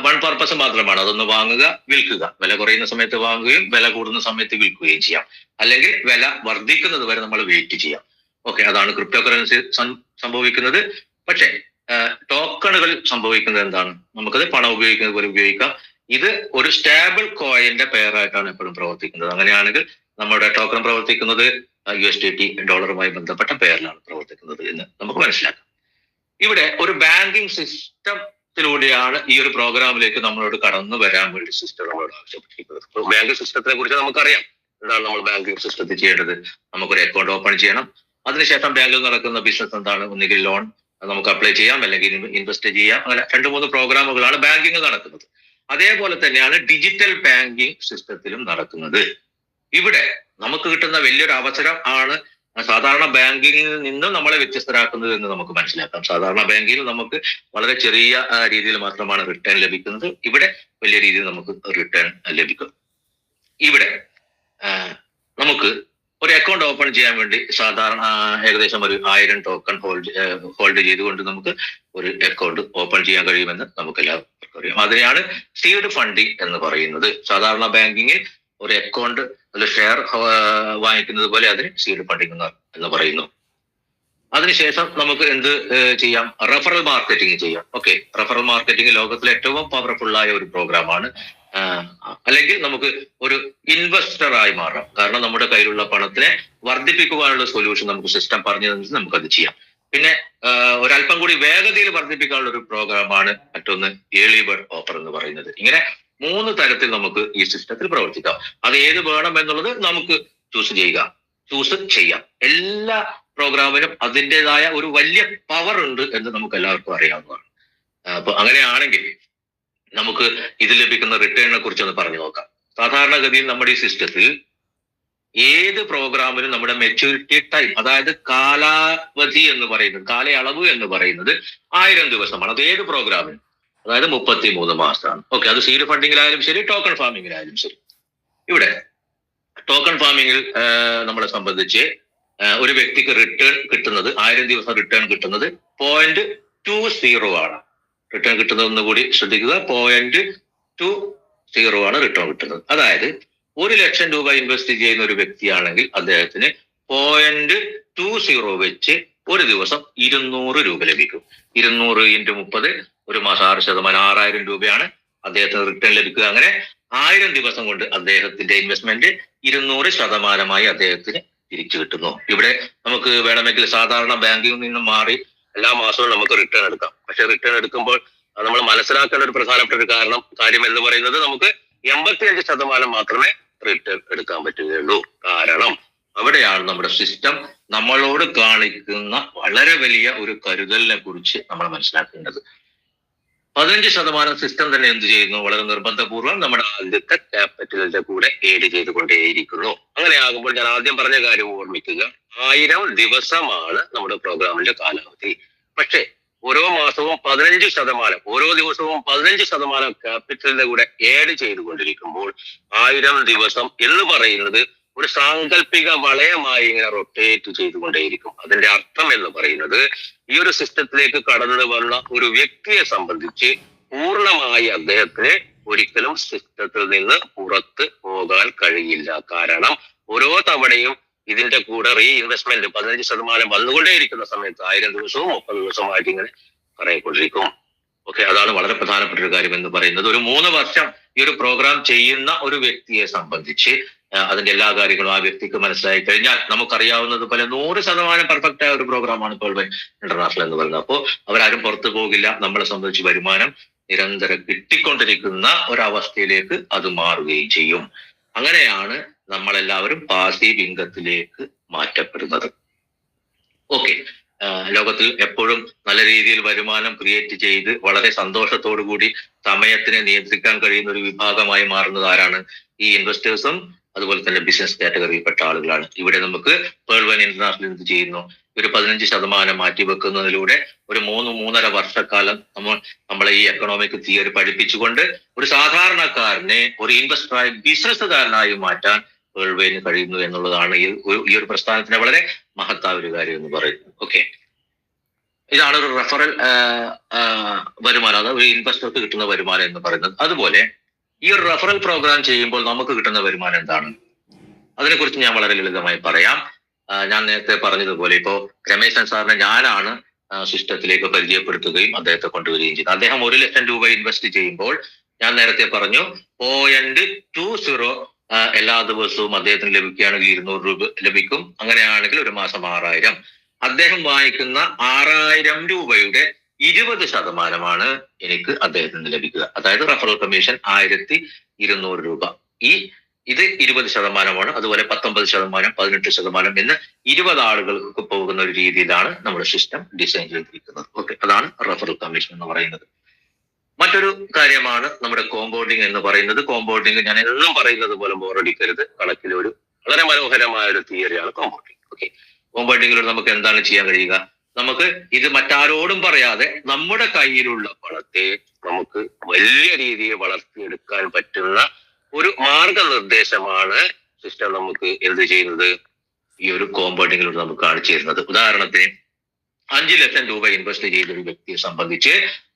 വൺ പർപ്പസ് മാത്രമാണ്, അതൊന്ന് വാങ്ങുക, വിൽക്കുക. വില കുറയുന്ന സമയത്ത് വാങ്ങുകയും വില കൂടുന്ന സമയത്ത് വിൽക്കുകയും ചെയ്യാം, അല്ലെങ്കിൽ വില വർദ്ധിക്കുന്നത് വരെ നമ്മൾ വെയിറ്റ് ചെയ്യാം. ഓക്കെ, അതാണ് ക്രിപ്റ്റോ കറൻസി സംഭവിക്കുന്നത്. പക്ഷേ ടോക്കണുകൾ സംഭവിക്കുന്നത് എന്താണ്? നമുക്കത് പണം ഉപയോഗിക്കുന്നത് പോലെ ഉപയോഗിക്കാം. ഇത് ഒരു സ്റ്റാബിൾ കോയിന്റെ പെയറായിട്ടാണ് എപ്പോഴും പ്രവർത്തിക്കുന്നത്. അങ്ങനെയാണെങ്കിൽ നമ്മുടെ ടോക്കൺ പ്രവർത്തിക്കുന്നത് USDT ഡോളറുമായി ബന്ധപ്പെട്ട പെയറിലാണ് പ്രവർത്തിക്കുന്നത് എന്ന് നമുക്ക് മനസ്സിലാക്കാം. ഇവിടെ ഒരു ബാങ്കിങ് സിസ്റ്റത്തിലൂടെയാണ് ഈ ഒരു പ്രോഗ്രാമിലേക്ക് നമ്മളോട് കടന്നു വരാൻ വേണ്ടി സിസ്റ്റം നമ്മളോട് ആവശ്യപ്പെട്ടിരിക്കുന്നത്. ബാങ്കിങ് സിസ്റ്റത്തിനെ കുറിച്ച് നമുക്കറിയാം. എന്താണ് നമ്മൾ ബാങ്കിങ് സിസ്റ്റത്തിൽ ചെയ്യേണ്ടത്? നമുക്കൊരു അക്കൗണ്ട് ഓപ്പൺ ചെയ്യണം. അതിനുശേഷം ബാങ്കിൽ നടക്കുന്ന ബിസിനസ് എന്താണ്? ഒന്നുകിൽ ലോൺ നമുക്ക് അപ്ലൈ ചെയ്യാം, അല്ലെങ്കിൽ ഇൻവെസ്റ്റ് ചെയ്യാം. അങ്ങനെ 2-3 പ്രോഗ്രാമുകളാണ് ബാങ്കിങ് നടക്കുന്നത്. അതേപോലെ തന്നെയാണ് ഡിജിറ്റൽ ബാങ്കിങ് സിസ്റ്റത്തിലും നടക്കുന്നത്. ഇവിടെ നമുക്ക് കിട്ടുന്ന വലിയൊരു അവസരം ആണ് സാധാരണ ബാങ്കിങ്ങിൽ നിന്നും നമ്മളെ വ്യത്യസ്തരാക്കുന്നത് എന്ന് നമുക്ക് മനസ്സിലാക്കാം. സാധാരണ ബാങ്കിൽ നമുക്ക് വളരെ ചെറിയ രീതിയിൽ മാത്രമാണ് റിട്ടേൺ ലഭിക്കുന്നത്. ഇവിടെ വലിയ രീതിയിൽ നമുക്ക് റിട്ടേൺ ലഭിക്കും. ഇവിടെ നമുക്ക് ഒരു അക്കൗണ്ട് ഓപ്പൺ ചെയ്യാൻ വേണ്ടി സാധാരണ ഏകദേശം ഒരു 1000 ടോക്കൺ ഹോൾഡ് ചെയ്തുകൊണ്ട് നമുക്ക് ഒരു അക്കൗണ്ട് ഓപ്പൺ ചെയ്യാൻ കഴിയുമെന്ന് നമുക്ക് എല്ലാവർക്കും അറിയാം. അതിനെയാണ് സീഡ് ഫണ്ടിങ് എന്ന് പറയുന്നത്. സാധാരണ ബാങ്കിങ്ങിൽ ഒരു അക്കൗണ്ട് അതിൽ ഷെയർ വാങ്ങിക്കുന്നത് പോലെ അതിന് സീഡ് ഫണ്ടിങ് എന്ന് പറയുന്നു. അതിനുശേഷം നമുക്ക് എന്ത് ചെയ്യാം? റെഫറൽ മാർക്കറ്റിംഗ് ചെയ്യാം. ഓക്കെ, റെഫറൽ മാർക്കറ്റിംഗ് ലോകത്തിലെ ഏറ്റവും പവർഫുൾ ആയ ഒരു പ്രോഗ്രാമാണ്. അല്ലെങ്കിൽ നമുക്ക് ഒരു ഇൻവെസ്റ്റർ ആയി മാറാം. കാരണം നമ്മുടെ കയ്യിലുള്ള പണത്തിനെ വർദ്ധിപ്പിക്കുവാനുള്ള സൊല്യൂഷൻ നമുക്ക് സിസ്റ്റം പറഞ്ഞു തന്നിട്ട് നമുക്കത് ചെയ്യാം. പിന്നെ ഒരല്പം കൂടി വേഗതയിൽ വർദ്ധിപ്പിക്കാനുള്ള ഒരു പ്രോഗ്രാമാണ് മറ്റൊന്ന് ഏർലി ബേർഡ് ഓഫർ എന്ന് പറയുന്നത്. ഇങ്ങനെ 3 തരത്തിൽ നമുക്ക് ഈ സിസ്റ്റത്തിൽ പ്രവർത്തിക്കാം. അത് ഏത് വേണം എന്നുള്ളത് നമുക്ക് ചൂസ് ചെയ്യാം. എല്ലാ പ്രോഗ്രാമിനും അതിൻ്റെതായ ഒരു വലിയ പവർ ഉണ്ട് എന്ന് നമുക്ക് എല്ലാവർക്കും അറിയാവുന്നതാണ്. അപ്പൊ അങ്ങനെയാണെങ്കിൽ നമുക്ക് ഇതിൽ ലഭിക്കുന്ന റിട്ടേണിനെ കുറിച്ച് ഒന്ന് പറഞ്ഞു നോക്കാം. സാധാരണഗതിയിൽ നമ്മുടെ ഈ സിസ്റ്റത്തിൽ ഏത് പ്രോഗ്രാമിനും നമ്മുടെ മെച്യൂരിറ്റി ടൈം, അതായത് കാലാവധി എന്ന് പറയുന്നത്, കാലയളവ് എന്ന് പറയുന്നത് 1000 ദിവസമാണ്. അത് ഏത് പ്രോഗ്രാമിനും, അതായത് 33 മാസമാണ്. ഓക്കെ, അത് സീഡ് ഫണ്ടിങ്ങിലായാലും ശരി, ടോക്കൺ ഫാമിങ്ങിലായാലും ശരി. ഇവിടെ ടോക്കൺ ഫാമിങ്ങിൽ നമ്മളെ സംബന്ധിച്ച് ഒരു വ്യക്തിക്ക് റിട്ടേൺ കിട്ടുന്നത് 1000 ദിവസം റിട്ടേൺ കിട്ടുന്നത് 0.20 ആണ്. റിട്ടേൺ കിട്ടുന്നത് ഒന്നുകൂടി ശ്രദ്ധിക്കുക, 0.20 ആണ് റിട്ടേൺ കിട്ടുന്നത്. അതായത് 1 ലക്ഷം രൂപ ഇൻവെസ്റ്റ് ചെയ്യുന്ന ഒരു വ്യക്തിയാണെങ്കിൽ അദ്ദേഹത്തിന് 0.20 വെച്ച് ഒരു ദിവസം 200 രൂപ ലഭിക്കും. 200 × 30 ഒരു മാസം 6%, 6000 രൂപയാണ് അദ്ദേഹത്തിന് റിട്ടേൺ ലഭിക്കുക. അങ്ങനെ 1000 ദിവസം കൊണ്ട് അദ്ദേഹത്തിന്റെ ഇൻവെസ്റ്റ്മെന്റ് 200% അദ്ദേഹത്തിന് തിരിച്ചു കിട്ടുന്നു. ഇവിടെ നമുക്ക് വേണമെങ്കിൽ സാധാരണ ബാങ്കിൽ നിന്നും മാറി എല്ലാ മാസവും നമുക്ക് റിട്ടേൺ എടുക്കാം. പക്ഷെ റിട്ടേൺ എടുക്കുമ്പോൾ നമ്മൾ മനസ്സിലാക്കേണ്ട ഒരു പ്രധാനപ്പെട്ട ഒരു കാര്യം എന്ന് പറയുന്നത് നമുക്ക് 85% മാത്രമേ റിട്ടേൺ എടുക്കാൻ പറ്റുകയുള്ളൂ. കാരണം അവിടെയാണ് നമ്മുടെ സിസ്റ്റം നമ്മളോട് കാണിക്കുന്ന വളരെ വലിയ ഒരു കരുതലിനെ കുറിച്ച് നമ്മൾ മനസ്സിലാക്കേണ്ടത്. 15% സിസ്റ്റം തന്നെ എന്ത് ചെയ്യുന്നു? വളരെ നിർബന്ധപൂർവ്വം നമ്മുടെ ആദ്യത്തെ ക്യാപിറ്റലിന്റെ കൂടെ ഏഡ് ചെയ്തുകൊണ്ടേയിരിക്കുന്നു. അങ്ങനെയാകുമ്പോൾ ഞാൻ ആദ്യം പറഞ്ഞ കാര്യം ഓർമ്മിക്കുക, 1000 ദിവസമാണ് നമ്മുടെ പ്രോഗ്രാമിന്റെ കാലാവധി. പക്ഷേ ഓരോ മാസവും 15%, ഓരോ ദിവസവും 15% ക്യാപിറ്റലിന്റെ കൂടെ ഏഡ് ചെയ്തുകൊണ്ടിരിക്കുമ്പോൾ 1000 ദിവസം എന്ന് പറയുന്നത് ഒരു സാങ്കല്പിക വളയമായി ഇങ്ങനെ റൊട്ടേറ്റ് ചെയ്തുകൊണ്ടേയിരിക്കും. അതിന്റെ അർത്ഥം എന്ന് പറയുന്നത് ഈ ഒരു സിസ്റ്റത്തിലേക്ക് കടന്നു വന്ന ഒരു വ്യക്തിയെ സംബന്ധിച്ച് പൂർണ്ണമായി അദ്ദേഹത്തിന് ഒരിക്കലും സിസ്റ്റത്തിൽ നിന്ന് പുറത്ത് പോകാൻ കഴിയില്ല. കാരണം ഓരോ തവണയും ഇതിന്റെ കൂടെ റീ ഇൻവെസ്റ്റ്മെന്റ് 15% വന്നുകൊണ്ടേയിരിക്കുന്ന സമയത്ത് 1000 ദിവസവും 30 ദിവസമായിട്ട് ഇങ്ങനെ കറങ്ങിക്കൊണ്ടിരിക്കും. ഓക്കെ, അതാണ് വളരെ പ്രധാനപ്പെട്ട ഒരു കാര്യം എന്ന് പറയുന്നത്. ഒരു 3 വർഷം ഈ ഒരു പ്രോഗ്രാം ചെയ്യുന്ന ഒരു വ്യക്തിയെ സംബന്ധിച്ച് അതിന്റെ എല്ലാ കാര്യങ്ങളും ആ വ്യക്തിക്ക് മനസ്സിലായി കഴിഞ്ഞാൽ നമുക്കറിയാവുന്നത് പോലെ 100% പെർഫെക്റ്റ് ആയ ഒരു പ്രോഗ്രാമാണ് പേൾവൈൻ ഇന്റർനാഷണൽ എന്ന് പറയുന്നത്. അപ്പോൾ അവരാരും പുറത്തു പോകില്ല. നമ്മളെ സംബന്ധിച്ച് വരുമാനം നിരന്തരം കിട്ടിക്കൊണ്ടിരിക്കുന്ന ഒരവസ്ഥയിലേക്ക് അത് മാറുകയും ചെയ്യും. അങ്ങനെയാണ് നമ്മളെല്ലാവരും പാസീവ് ഇൻകത്തിലേക്ക് മാറ്റപ്പെടുന്നത്. ഓക്കെ, ലോകത്തിൽ എപ്പോഴും നല്ല രീതിയിൽ വരുമാനം ക്രിയേറ്റ് ചെയ്ത് വളരെ സന്തോഷത്തോടു കൂടി സമയത്തിനെ നിയന്ത്രിക്കാൻ കഴിയുന്ന ഒരു വിഭാഗമായി മാറുന്നത് ആരാണ്? ഈ ഇൻവെസ്റ്റേഴ്സും അതുപോലെ തന്നെ ബിസിനസ് കാറ്റഗറിയിൽപ്പെട്ട ആളുകളാണ്. ഇവിടെ നമുക്ക് പേൾവൈൻ ഇന്റർനാഷണൽ എന്ത് ചെയ്യുന്നു? ഒരു 15% മാറ്റിവെക്കുന്നതിലൂടെ ഒരു 3-3.5 വർഷക്കാലം നമ്മളെ ഈ എക്കണോമിക് തിയറി പഠിപ്പിച്ചുകൊണ്ട് ഒരു സാധാരണക്കാരനെ ഒരു ഇൻവെസ്റ്ററായി ബിസിനസ്സുകാരനായി മാറ്റാൻ പേൾവൈന് കഴിയുന്നു എന്നുള്ളതാണ് ഈ ഒരു പ്രസ്ഥാനത്തിന്റെ വളരെ മഹത്തായ ഒരു കാര്യം എന്ന് പറയുന്നത്. ഓക്കെ, ഇതാണ് ഒരു റെഫറൽ വരുമാനം, അതായത് ഒരു ഇൻവെസ്റ്റർക്ക് കിട്ടുന്ന വരുമാനം എന്ന് പറയുന്നത്. അതുപോലെ ഈ ഒരു റെഫറൽ പ്രോഗ്രാം ചെയ്യുമ്പോൾ നമുക്ക് കിട്ടുന്ന വരുമാനം എന്താണ്? അതിനെക്കുറിച്ച് ഞാൻ വളരെ ലളിതമായി പറയാം. ഞാൻ നേരത്തെ പറഞ്ഞതുപോലെ ഇപ്പോ രമേശൻ സാറിനെ ഞാനാണ് സിസ്റ്റത്തിലേക്ക് പരിചയപ്പെടുത്തുകയും അദ്ദേഹത്തെ കൊണ്ടുവരികയും ചെയ്തു. അദ്ദേഹം 1 ലക്ഷം രൂപ ഇൻവെസ്റ്റ് ചെയ്യുമ്പോൾ ഞാൻ നേരത്തെ പറഞ്ഞു 0.20 എല്ലാ ദിവസവും അദ്ദേഹത്തിന് ലഭിക്കുകയാണെങ്കിൽ 200 രൂപ ലഭിക്കും. അങ്ങനെയാണെങ്കിൽ ഒരു മാസം 6000. അദ്ദേഹം വാങ്ങിക്കുന്ന 6000 രൂപയുടെ 20% എനിക്ക് അദ്ദേഹത്തിന് ലഭിക്കുക. അതായത് റെഫറൽ കമ്മീഷൻ 1200 രൂപ. ഇത് 20%. അതുപോലെ 19%, 18% എന്ന് 20 ആളുകൾക്ക് പോകുന്ന ഒരു രീതിയിലാണ് നമ്മുടെ സിസ്റ്റം ഡിസൈൻ ചെയ്തിരിക്കുന്നത്. ഓക്കെ, അതാണ് റെഫറൽ കമ്മീഷൻ എന്ന് പറയുന്നത്. മറ്റൊരു കാര്യമാണ് നമ്മുടെ കോമ്പൗണ്ടിങ് എന്ന് പറയുന്നത്. കോമ്പൗണ്ടിങ് ഞാൻ എന്നും പറയുന്നത് പോലെ ബോറടിക്കരുത്. കണക്കിൽ ഒരു വളരെ മനോഹരമായ ഒരു തിയറിയാണ് കോമ്പൗണ്ടിങ്. ഓക്കെ, കോമ്പൗണ്ടിങ്ങിലൂടെ നമുക്ക് എന്താണ് ചെയ്യാൻ കഴിയുക? നമുക്ക് ഇത് മറ്റാരോടും പറയാതെ നമ്മുടെ കയ്യിലുള്ള പണത്തെ നമുക്ക് വലിയ രീതിയിൽ വളർത്തിയെടുക്കാൻ പറ്റുന്ന ഒരു മാർഗനിർദ്ദേശമാണ് സിസ്റ്റം നമുക്ക് എന്ത് ചെയ്യുന്നത്? ഈ ഒരു കോമ്പൗണ്ടിങ്ങിലൂടെ നമുക്ക് കാണിച്ചു തരുന്നത്. ഉദാഹരണത്തിന് 5 ലക്ഷം രൂപ ഇൻവെസ്റ്റ് ചെയ്ത ഒരു വ്യക്തിയെ സംബന്ധിച്ച്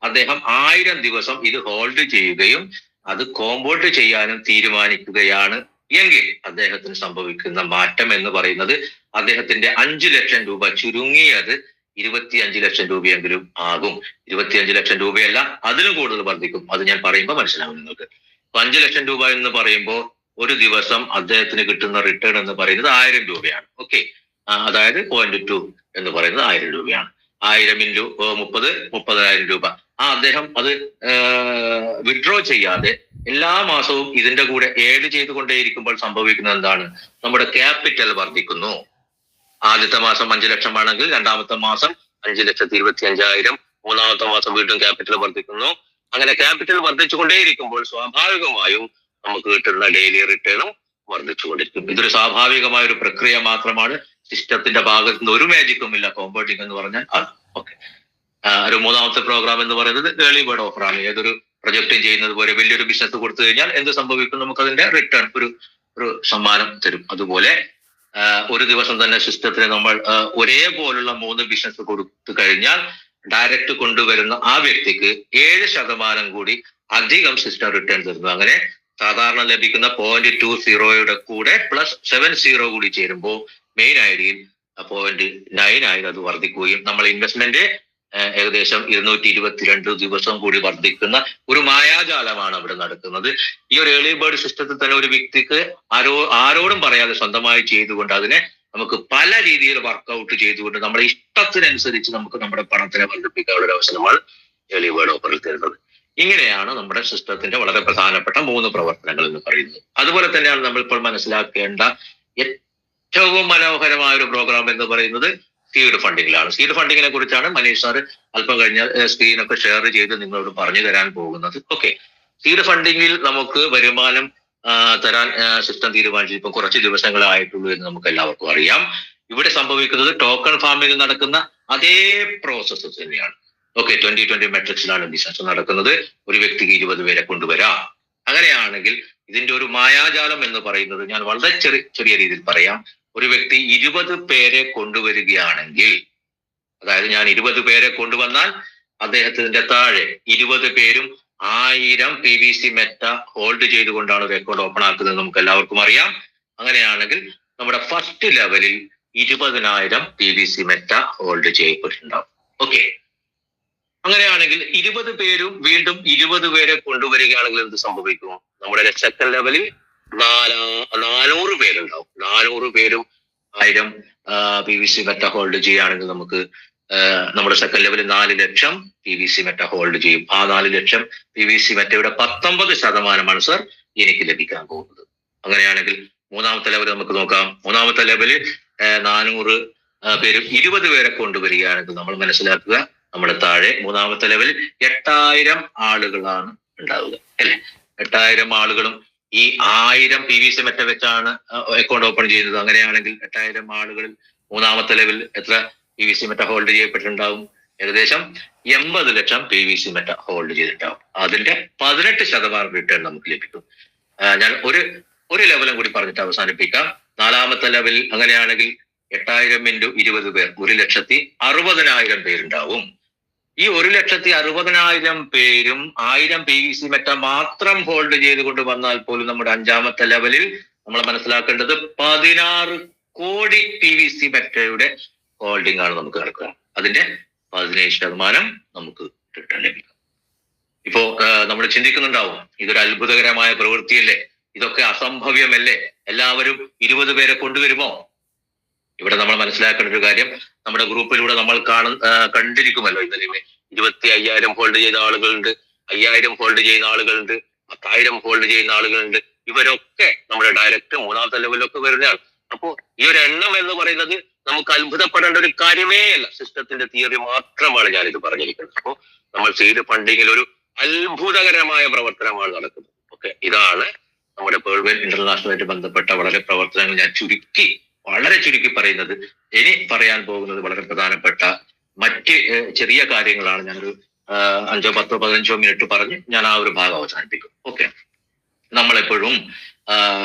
അദ്ദേഹം 1000 ദിവസം ഇത് ഹോൾഡ് ചെയ്യുകയും അത് കോമ്പൗണ്ട് ചെയ്യാനും തീരുമാനിക്കുകയാണ് എങ്കിൽ അദ്ദേഹത്തിന് സംഭവിക്കുന്ന മാറ്റം എന്ന് പറയുന്നത് അദ്ദേഹത്തിന്റെ 5 ലക്ഷം രൂപ ചുരുങ്ങിയത് 25 ലക്ഷം രൂപയെങ്കിലും ആകും. 25 ലക്ഷം രൂപയല്ല, അതിലും കൂടുതൽ വർദ്ധിക്കും. അത് ഞാൻ പറയുമ്പോൾ മനസ്സിലാവും നിങ്ങൾക്ക്. 5 ലക്ഷം രൂപ എന്ന് പറയുമ്പോൾ ഒരു ദിവസം അദ്ദേഹത്തിന് കിട്ടുന്ന റിട്ടേൺ എന്ന് പറയുന്നത് 1000 രൂപയാണ്. ഓക്കെ, അതായത് 0.2 എന്ന് പറയുന്നത് 1000 രൂപയാണ്. 1000 ഇൻറ്റു 30 30,000 രൂപ. അദ്ദേഹം അത് വിഡ്രോ ചെയ്യാതെ എല്ലാ മാസവും ഇതിന്റെ കൂടെ ഏഡ് ചെയ്തുകൊണ്ടേയിരിക്കുമ്പോൾ സംഭവിക്കുന്നത് എന്താണ്? നമ്മുടെ ക്യാപിറ്റൽ വർദ്ധിക്കുന്നു. ആദ്യത്തെ മാസം 5 ലക്ഷമാണെങ്കിൽ രണ്ടാമത്തെ മാസം 5,25,000, മൂന്നാമത്തെ മാസം വീണ്ടും ക്യാപിറ്റൽ വർദ്ധിക്കുന്നു. അങ്ങനെ ക്യാപിറ്റൽ വർദ്ധിച്ചുകൊണ്ടേയിരിക്കുമ്പോൾ സ്വാഭാവികമായും നമുക്ക് കിട്ടുന്ന ഡെയിലി റിട്ടേണും വർദ്ധിച്ചുകൊണ്ടിരിക്കും. ഇതൊരു സ്വാഭാവികമായ ഒരു പ്രക്രിയ മാത്രമാണ്. സിസ്റ്റത്തിന്റെ ഭാഗത്ത് നിന്ന് ഒരു മാജിക്കും ഇല്ല. കോമ്പൗണ്ടിങ് എന്ന് പറഞ്ഞാൽ അത്. ഓക്കെ, ഒരു മൂന്നാമത്തെ പ്രോഗ്രാം എന്ന് പറയുന്നത് ഏർലി ബേർഡ് ഓഫർ ആണ്. ഏതൊരു പ്രൊജക്റ്റും ചെയ്യുന്നത് പോലെ വലിയൊരു ബിസിനസ് കൊടുത്തു കഴിഞ്ഞാൽ എന്ത് സംഭവിക്കും? നമുക്ക് അതിന്റെ റിട്ടേൺ ഒരു സമ്മാനം തരും. അതുപോലെ ഒരു ദിവസം തന്നെ സിസ്റ്റത്തിന് നമ്മൾ ഒരേപോലുള്ള 3 ബിസിനസ് കൊടുത്തു കഴിഞ്ഞാൽ ഡയറക്റ്റ് കൊണ്ടുവരുന്ന ആ വ്യക്തിക്ക് 7% കൂടി അധികം സിസ്റ്റം റിട്ടേൺ തരുന്നു. അങ്ങനെ സാധാരണ ലഭിക്കുന്ന 0.20 കൂടെ +70 കൂടി ചേരുമ്പോൾ മെയിൻ ഐഡിയിൽ 0.9 ആയി അത് വർദ്ധിക്കുകയും നമ്മൾ ഇൻവെസ്റ്റ്മെന്റ് ഏകദേശം 222 ദിവസം കൂടി വർദ്ധിക്കുന്ന ഒരു മായാജാലമാണ് അവിടെ നടക്കുന്നത്. ഈ ഒരു ഏർലി ബേർഡ് സിസ്റ്റത്തിൽ തന്നെ ഒരു വ്യക്തിക്ക് ആരോടും പറയാതെ സ്വന്തമായി ചെയ്തുകൊണ്ട് അതിനെ നമുക്ക് പല രീതിയിൽ വർക്കൗട്ട് ചെയ്തുകൊണ്ട് നമ്മുടെ ഇഷ്ടത്തിനനുസരിച്ച് നമുക്ക് നമ്മുടെ പണത്തിനെ വർദ്ധിപ്പിക്കാനുള്ള ഒരു അവസരമാണ് ഏർലി ബേർഡ് ഓഫറിൽ തരുന്നത്. ഇങ്ങനെയാണ് നമ്മുടെ സിസ്റ്റത്തിന്റെ വളരെ പ്രധാനപ്പെട്ട 3 പ്രവർത്തനങ്ങൾ എന്ന് പറയുന്നത്. അതുപോലെ തന്നെയാണ് നമ്മൾ ഇപ്പോൾ മനസ്സിലാക്കേണ്ട ഏറ്റവും മനോഹരമായ ഒരു പ്രോഗ്രാം എന്ന് പറയുന്നത് സീഡ് ഫണ്ടിങ്ങിലാണ്. സീഡ് ഫണ്ടിങ്ങിനെ കുറിച്ചാണ് മനീഷ് സാർ അല്പം കഴിഞ്ഞാൽ സ്ക്രീനൊക്കെ ഷെയർ ചെയ്ത് നിങ്ങളോട് പറഞ്ഞു തരാൻ പോകുന്നത്. ഓക്കെ, സീഡ് ഫണ്ടിങ്ങിൽ നമുക്ക് വരുമാനം തരാൻ സിസ്റ്റം തീരുമാനിച്ചു ഇപ്പം കുറച്ച് ദിവസങ്ങളായിട്ടുള്ളൂ എന്ന് നമുക്ക് എല്ലാവർക്കും അറിയാം. ഇവിടെ സംഭവിക്കുന്നത് ടോക്കൺ ഫാമിംഗിൽ നടക്കുന്ന അതേ പ്രോസസ്സ് തന്നെയാണ്. ഓക്കെ, 2020 മെട്രിക്സിലാണ് ബിസിനസ് നടക്കുന്നത്. ഒരു വ്യക്തിക്ക് 20 പേരെ കൊണ്ടുവരാം. അങ്ങനെയാണെങ്കിൽ ഇതിന്റെ ഒരു മായാജാലം എന്ന് പറയുന്നത് ഞാൻ വളരെ ചെറിയ രീതിയിൽ പറയാം. ഒരു വ്യക്തി 20 പേരെ കൊണ്ടുവരികയാണെങ്കിൽ, അതായത് ഞാൻ 20 പേരെ കൊണ്ടുവന്നാൽ അദ്ദേഹത്തിന്റെ താഴെ 20 പേരും 1000 PVC മെറ്റ ഹോൾഡ് ചെയ്തുകൊണ്ടാണ് ഒരു അക്കൗണ്ട് ഓപ്പൺ ആക്കുന്നത്. നമുക്ക് എല്ലാവർക്കും അറിയാം. അങ്ങനെയാണെങ്കിൽ നമ്മുടെ ഫസ്റ്റ് ലെവലിൽ 20,000 PVC മെറ്റ ഹോൾഡ് ചെയ്യപ്പെട്ടിട്ടുണ്ടാവും. ഓക്കെ, അങ്ങനെയാണെങ്കിൽ 20 പേരും വീണ്ടും 20 പേരെ കൊണ്ടുവരികയാണെങ്കിൽ എന്ത് സംഭവിക്കും? നമ്മുടെ സെക്കൻഡ് ലെവലിൽ 400 പേരുണ്ടാവും. 400 പേരും 1000 PVC മെറ്റ ഹോൾഡ് ചെയ്യുകയാണെങ്കിൽ നമുക്ക് നമ്മുടെ സെക്കൻഡ് ലെവലിൽ 4 ലക്ഷം PVC മെറ്റ ഹോൾഡ് ചെയ്യും. ആ 4 ലക്ഷം PVC മെറ്റയുടെ 19% സർ എനിക്ക് ലഭിക്കാൻ പോകുന്നത്. അങ്ങനെയാണെങ്കിൽ മൂന്നാമത്തെ ലെവൽ നമുക്ക് നോക്കാം. മൂന്നാമത്തെ ലെവലിൽ 400 പേരും 20 പേരെ കൊണ്ടുവരികയാണെങ്കിൽ നമ്മൾ മനസ്സിലാക്കുക നമ്മുടെ താഴെ മൂന്നാമത്തെ ലെവലിൽ 8000 ആളുകളാണ് ഉണ്ടാവുക, അല്ലെ? 8000 ആളുകളും ഈ 1000 PVC മെറ്റ വെച്ചാണ് അക്കൗണ്ട് ഓപ്പൺ ചെയ്യുന്നത്. അങ്ങനെയാണെങ്കിൽ 8000 ആളുകളിൽ മൂന്നാമത്തെ ലെവലിൽ എത്ര PVC മെറ്റ ഹോൾഡ് ചെയ്യപ്പെട്ടിട്ടുണ്ടാവും? ഏകദേശം 80 ലക്ഷം PVC മെറ്റ ഹോൾഡ് ചെയ്തിട്ടുണ്ടാവും. അതിന്റെ 18% റിട്ടേൺ നമുക്ക് ലഭിക്കും. ഞാൻ ഒരു ലെവലും കൂടി പറഞ്ഞിട്ട് അവസാനിപ്പിക്കാം. നാലാമത്തെ ലെവലിൽ അങ്ങനെയാണെങ്കിൽ 8000 ഇൻറ്റു 20 പേർ 1,60,000 പേരുണ്ടാവും. ഈ 1,60,000 പേരും 1000 PVC മെറ്റ മാത്രം ഹോൾഡ് ചെയ്തുകൊണ്ട് വന്നാൽ പോലും നമ്മുടെ അഞ്ചാമത്തെ ലെവലിൽ നമ്മൾ മനസ്സിലാക്കേണ്ടത് 16 കോടി PVC മെറ്റയുടെ ഹോൾഡിംഗ് ആണ് നമുക്ക് നടക്കുക. അതിന്റെ 17% നമുക്ക് റിട്ടേൺ ലഭിക്കും. ഇപ്പോ നമ്മൾ ചിന്തിക്കുന്നുണ്ടാവും, ഇതൊരു അത്ഭുതകരമായ പ്രവൃത്തിയല്ലേ, ഇതൊക്കെ അസംഭവ്യമല്ലേ, എല്ലാവരും 20 പേരെ കൊണ്ടുവരുമോ? ഇവിടെ നമ്മൾ മനസ്സിലാക്കേണ്ട ഒരു കാര്യം, നമ്മുടെ ഗ്രൂപ്പിലൂടെ നമ്മൾ കണ്ടിരിക്കുമല്ലോ ഇന്നലെ 25,000 ഹോൾഡ് ചെയ്ത ആളുകളുണ്ട്, 5,000 ഹോൾഡ് ചെയ്യുന്ന ആളുകളുണ്ട്, 10,000 ഹോൾഡ് ചെയ്യുന്ന ആളുകളുണ്ട്. ഇവരൊക്കെ നമ്മുടെ ഡയറക്റ്റ് മൂന്നാമത്തെ ലെവലിലൊക്കെ വരുന്നതാണ്. അപ്പോ ഈ ഒരു എണ്ണം എന്ന് പറയുന്നത് നമുക്ക് അത്ഭുതപ്പെടേണ്ട ഒരു കാര്യമേ അല്ല. സിസ്റ്റത്തിന്റെ തിയറി മാത്രമാണ് ഞാനിത് പറഞ്ഞിരിക്കുന്നത്. അപ്പോൾ നമ്മൾ സീഡ് ഫണ്ടിങ്ങിൽ ഒരു അത്ഭുതകരമായ പ്രവർത്തനമാണ് നടക്കുന്നത്. ഓക്കെ, ഇതാണ് നമ്മുടെ പേൾവെൽ ഇന്റർനാഷണലായിട്ട് ബന്ധപ്പെട്ട വളരെ പ്രവർത്തനങ്ങൾ ഞാൻ വളരെ ചുരുക്കി പറയുന്നത്. ഇനി പറയാൻ പോകുന്നത് വളരെ പ്രധാനപ്പെട്ട മറ്റ് ചെറിയ കാര്യങ്ങളാണ്. ഞാനൊരു 5, 10, 15 മിനിറ്റ് പറഞ്ഞ് ഞാൻ ആ ഒരു ഭാഗം അവസാനിപ്പിക്കും. ഓക്കെ, നമ്മളെപ്പോഴും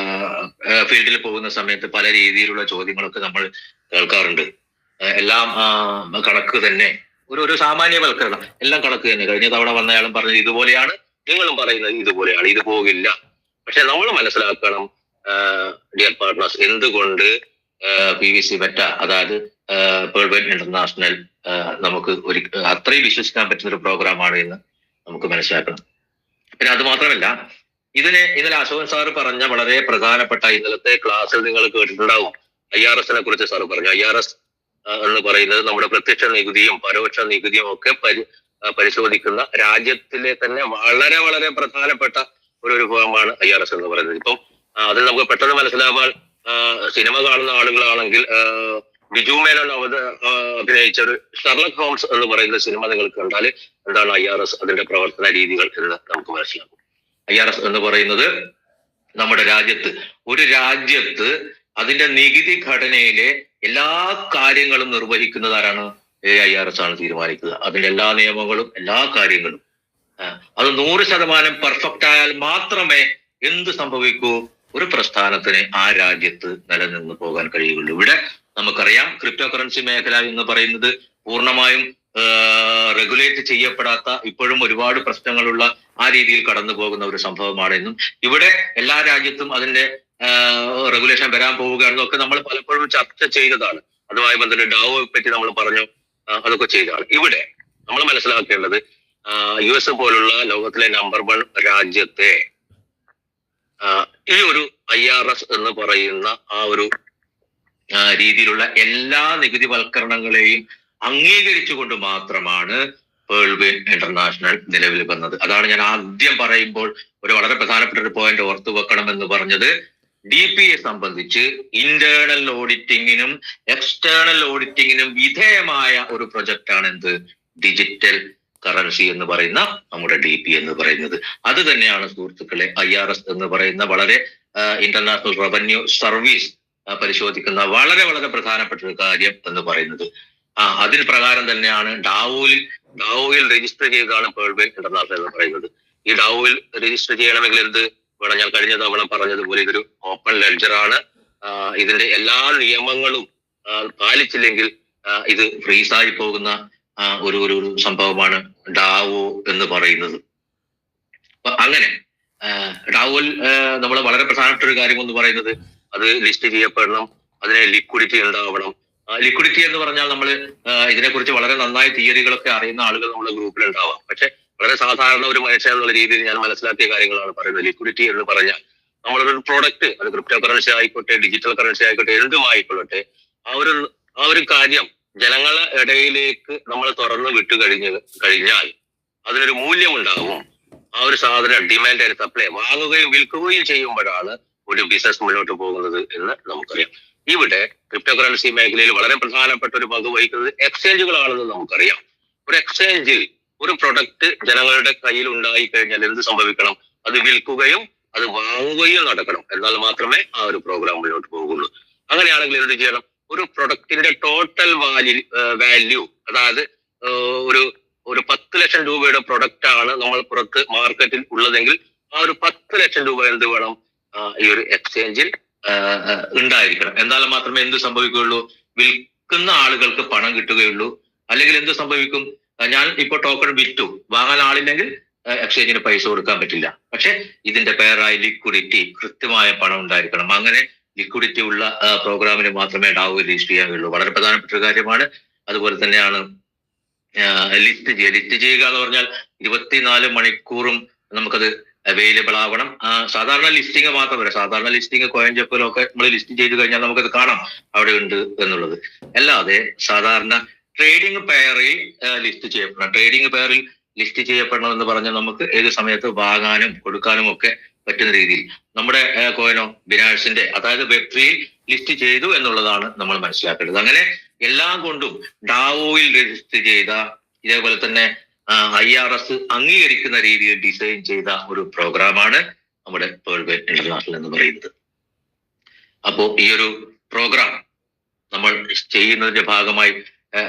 ഫീൽഡിൽ പോകുന്ന സമയത്ത് പല രീതിയിലുള്ള ചോദ്യങ്ങളൊക്കെ നമ്മൾ കേൾക്കാറുണ്ട്. എല്ലാം കണക്ക് തന്നെ, ഒരു സാമാന്യവൽക്കരണം, എല്ലാം കണക്ക് തന്നെ. കഴിഞ്ഞ തവണ വന്നയാളും പറഞ്ഞത് ഇതുപോലെയാണ്, നിങ്ങളും പറയുന്നത് ഇതുപോലെയാണ്, ഇത് പോകില്ല. പക്ഷെ നമ്മൾ മനസ്സിലാക്കണം, ഡിയർ പാർട്ട്നേഴ്സ്, എന്തുകൊണ്ട് PVC മെറ്റ, അതായത് പേൾ ഇന്റർനാഷണൽ നമുക്ക് അത്രയും വിശ്വസിക്കാൻ പറ്റുന്ന ഒരു പ്രോഗ്രാമാണ് എന്ന് നമുക്ക് മനസ്സിലാക്കണം. പിന്നെ അത് മാത്രമല്ല, ഇന്നലെ അശോകൻ സാറ് പറഞ്ഞ വളരെ പ്രധാനപ്പെട്ട ഇന്നലത്തെ ക്ലാസ്സിൽ നിങ്ങൾ കേട്ടിട്ടുണ്ടാവും. IRS കുറിച്ച് സാറ് പറഞ്ഞു. IRS എന്ന് പറയുന്നത് നമ്മുടെ പ്രത്യക്ഷ നികുതിയും പരോക്ഷ നികുതിയും ഒക്കെ പരിശോധിക്കുന്ന രാജ്യത്തിലെ തന്നെ വളരെ വളരെ പ്രധാനപ്പെട്ട ഒരു ഫോമാണ് IRS എന്ന് പറയുന്നത്. ഇപ്പം അതിൽ നമുക്ക് പെട്ടെന്ന് മനസ്സിലാവാൻ, സിനിമ കാണുന്ന ആളുകളാണെങ്കിൽ ബിജു മേനോൻ അഭിനയിച്ച ഒരു ഷെർലക് ഹോംസ് എന്ന് പറയുന്ന സിനിമ നിങ്ങൾ കണ്ടാൽ എന്താണ് IRS, അതിന്റെ പ്രവർത്തന രീതികൾ എന്ന് നമുക്ക് മനസ്സിലാക്കും. IRS എന്ന് പറയുന്നത് നമ്മുടെ ഒരു രാജ്യത്ത് അതിന്റെ നികുതി ഘടനയിലെ എല്ലാ കാര്യങ്ങളും നിർവഹിക്കുന്നത് ആരാണ്? IRS ആണ് തീരുമാനിക്കുക. അതിന്റെ എല്ലാ നിയമങ്ങളും എല്ലാ കാര്യങ്ങളും. അത് 100% പെർഫെക്റ്റ് ആയാൽ മാത്രമേ എന്ത് സംഭവിക്കൂ? ഒരു പ്രസ്ഥാനത്തിന് ആ രാജ്യത്ത് നിലനിന്ന് പോകാൻ കഴിയുകയുള്ളൂ. ഇവിടെ നമുക്കറിയാം, ക്രിപ്റ്റോ കറൻസി മേഖല എന്ന് പറയുന്നത് പൂർണ്ണമായും റെഗുലേറ്റ് ചെയ്യപ്പെടാത്ത, ഇപ്പോഴും ഒരുപാട് പ്രശ്നങ്ങളുള്ള ആ രീതിയിൽ കടന്നു പോകുന്ന ഒരു സംഭവമാണെന്നും ഇവിടെ എല്ലാ രാജ്യത്തും അതിന്റെ റെഗുലേഷൻ വരാൻ പോവുകയാണെന്നൊക്കെ നമ്മൾ പലപ്പോഴും ചർച്ച ചെയ്തതാണ്. അതുമായി ബന്ധപ്പെട്ട് ഡാവോയെ പറ്റി നമ്മൾ പറഞ്ഞു, അതൊക്കെ ചെയ്തതാണ്. ഇവിടെ നമ്മൾ മനസ്സിലാക്കേണ്ടത്, US പോലുള്ള ലോകത്തിലെ നമ്പർ 1 രാജ്യത്തെ ഈ ഒരു IRS എന്ന് പറയുന്ന ആ ഒരു രീതിയിലുള്ള എല്ലാ നികുതിവൽക്കരണങ്ങളെയും അംഗീകരിച്ചുകൊണ്ട് മാത്രമാണ് പേൾവെയിൻ ഇന്റർനാഷണൽ നിലവിൽ വന്നത്. അതാണ് ഞാൻ ആദ്യം പറയുമ്പോൾ ഒരു വളരെ പ്രധാനപ്പെട്ട ഒരു പോയിന്റ് ഓർത്തു വെക്കണമെന്ന് പറഞ്ഞത്. DPA സംബന്ധിച്ച് ഇന്റേണൽ ഓഡിറ്റിങ്ങിനും എക്സ്റ്റേണൽ ഓഡിറ്റിങ്ങിനും വിധേയമായ ഒരു പ്രൊജക്റ്റാണ് എന്ത്? ഡിജിറ്റൽ കറൻസി എന്ന് പറയുന്ന നമ്മുടെ DPA എന്ന് പറയുന്നത്. അത് തന്നെയാണ് സുഹൃത്തുക്കളെ IRS എന്ന് പറയുന്ന വളരെ ഇന്റർനാഷണൽ റവന്യൂ സർവീസ് പരിശോധിക്കുന്ന വളരെ വളരെ പ്രധാനപ്പെട്ട ഒരു കാര്യം എന്ന് പറയുന്നത്. അതിന് പ്രകാരം തന്നെയാണ് ഡാവോയിൽ രജിസ്റ്റർ ചെയ്താണ് പേൾവെയിൻ ഇന്റർനാഷണൽ എന്ന് പറയുന്നത്. ഈ ഡാവോയിൽ രജിസ്റ്റർ ചെയ്യണമെങ്കിൽ എന്ത് വേണം? ഞാൻ കഴിഞ്ഞ തവണ പറഞ്ഞതുപോലെ ഇതൊരു ഓപ്പൺ ലെഡ്ജറാണ്. ഇതിന്റെ എല്ലാ നിയമങ്ങളും പാലിച്ചില്ലെങ്കിൽ ഇത് ഫ്രീസായി പോകുന്ന ഒരു സംഭവമാണ് ഡാവോ എന്ന് പറയുന്നത്. അപ്പൊ അങ്ങനെ ഡാവോയിൽ നമ്മൾ വളരെ പ്രധാനപ്പെട്ട ഒരു കാര്യം എന്ന് പറയുന്നത്, അത് ലിസ്റ്റ് ചെയ്യപ്പെടണം, അതിന് ലിക്വിഡിറ്റി ഉണ്ടാവണം. ലിക്വിഡിറ്റി എന്ന് പറഞ്ഞാൽ നമ്മൾ ഇതിനെക്കുറിച്ച് വളരെ നന്നായി തിയറികളൊക്കെ അറിയുന്ന ആളുകൾ നമ്മുടെ ഗ്രൂപ്പിൽ ഉണ്ടാവാം. പക്ഷെ വളരെ സാധാരണ ഒരു മനുഷ്യൻ എന്നുള്ള രീതിയിൽ ഞാൻ മനസ്സിലാക്കിയ കാര്യങ്ങളാണ് പറയുന്നത്. ലിക്വിഡിറ്റി എന്ന് പറഞ്ഞാൽ നമ്മളൊരു പ്രോഡക്റ്റ്, അത് ക്രിപ്റ്റോ കറൻസി ആയിക്കോട്ടെ, ഡിജിറ്റൽ കറൻസി ആയിക്കോട്ടെ, എന്തുമായിക്കൊള്ളട്ടെ, ആ ഒരു കാര്യം ജനങ്ങളെ ഇടയിലേക്ക് നമ്മൾ തുറന്നു വിട്ടു കഴിഞ്ഞാൽ അതിനൊരു മൂല്യം ഉണ്ടാവും. ആ ഒരു സാധനം ഡിമാൻഡ് ആൻഡ് സപ്ലൈ വാങ്ങുകയും വിൽക്കുകയും ചെയ്യുമ്പോഴാണ് ഒരു ബിസിനസ് മുന്നോട്ട് പോകുന്നത് എന്ന് നമുക്കറിയാം. ഇവിടെ ക്രിപ്റ്റോ കറൻസി മേഖലയിൽ വളരെ പ്രധാനപ്പെട്ട ഒരു പങ്ക് വഹിക്കുന്നത് എക്സ്ചേഞ്ചുകളാണെന്ന് നമുക്കറിയാം. ഒരു എക്സ്ചേഞ്ചിൽ ഒരു പ്രൊഡക്റ്റ് ജനങ്ങളുടെ കയ്യിൽ ഉണ്ടായി കഴിഞ്ഞാൽ എന്ത് സംഭവിക്കണം? അത് വിൽക്കുകയും അത് വാങ്ങുകയും നടക്കണം. എന്നാൽ മാത്രമേ ആ ഒരു പ്രോഗ്രാം മുന്നോട്ട് പോകുള്ളൂ. അങ്ങനെയാണെങ്കിൽ എന്ത് ചെയ്യണം? ഒരു പ്രൊഡക്റ്റിന്റെ ടോട്ടൽ വാല്യൂ, അതായത് ഒരു 10 ലക്ഷം രൂപയുടെ പ്രൊഡക്റ്റ് ആണ് നമ്മൾ പുറത്ത് മാർക്കറ്റിൽ ഉള്ളതെങ്കിൽ ആ ഒരു 10 ലക്ഷം രൂപ എന്ത് വേണം? ഈ ഒരു എക്സ്ചേഞ്ചിൽ ഉണ്ടായിരിക്കണം. എന്നാലും മാത്രമേ എന്ത് സംഭവിക്കുകയുള്ളൂ? വിൽക്കുന്ന ആളുകൾക്ക് പണം കിട്ടുകയുള്ളൂ. അല്ലെങ്കിൽ എന്ത് സംഭവിക്കും? ഞാൻ ഇപ്പൊ ടോക്കൺ വിറ്റു, വാങ്ങാൻ ആളില്ലെങ്കിൽ എക്സ്ചേഞ്ചിന് പൈസ കൊടുക്കാൻ പറ്റില്ല. പക്ഷെ ഇതിന്റെ പേരായി ലിക്വിഡിറ്റി, കൃത്യമായ പണം ഉണ്ടായിരിക്കണം. അങ്ങനെ ലിക്വിഡിറ്റി ഉള്ള പ്രോഗ്രാമിന് മാത്രമേ ഡാവോയിൽ രജിസ്റ്റർ ചെയ്യാൻ കഴിയുള്ളൂ. വളരെ പ്രധാനപ്പെട്ട ഒരു കാര്യമാണ്. അതുപോലെ തന്നെയാണ് ലിസ്റ്റ് ചെയ്യുക എന്ന് പറഞ്ഞാൽ 24 മണിക്കൂറും നമുക്കത് അവൈലബിൾ ആവണം. സാധാരണ ലിസ്റ്റിംഗ് മാത്രമല്ല, സാധാരണ ലിസ്റ്റിംഗ് കോയിൻജെപ്പിലൊക്കെ നമ്മൾ ലിസ്റ്റ് ചെയ്ത് കഴിഞ്ഞാൽ നമുക്കത് കാണാം അവിടെ ഉണ്ട് എന്നുള്ളത്. അല്ലാതെ സാധാരണ ട്രേഡിംഗ് പെയറിൽ ലിസ്റ്റ് ചെയ്യപ്പെടണം. ട്രേഡിംഗ് പെയറിൽ ലിസ്റ്റ് ചെയ്യപ്പെടണം എന്ന് പറഞ്ഞാൽ നമുക്ക് ഏത് സമയത്ത് വാങ്ങാനും കൊടുക്കാനും ഒക്കെ പറ്റുന്ന രീതിയിൽ നമ്മുടെ കോയിനോ ബിനാൻസിന്റെ, അതായത് വെബ്3യിൽ ലിസ്റ്റ് ചെയ്തു എന്നുള്ളതാണ് നമ്മൾ മനസ്സിലാക്കേണ്ടത്. അങ്ങനെ എല്ലാം കൊണ്ടും ഡാവോയിൽ രജിസ്റ്റർ ചെയ്ത, ഇതേപോലെ തന്നെ IRS അംഗീകരിക്കുന്ന രീതിയിൽ ഡിസൈൻ ചെയ്ത ഒരു പ്രോഗ്രാമാണ് നമ്മുടെ പേൾവെയിൻ ഇന്റർനാഷണൽ എന്ന് പറയുന്നത്. അപ്പോ ഈ ഒരു പ്രോഗ്രാം നമ്മൾ ചെയ്യുന്നതിന്റെ ഭാഗമായി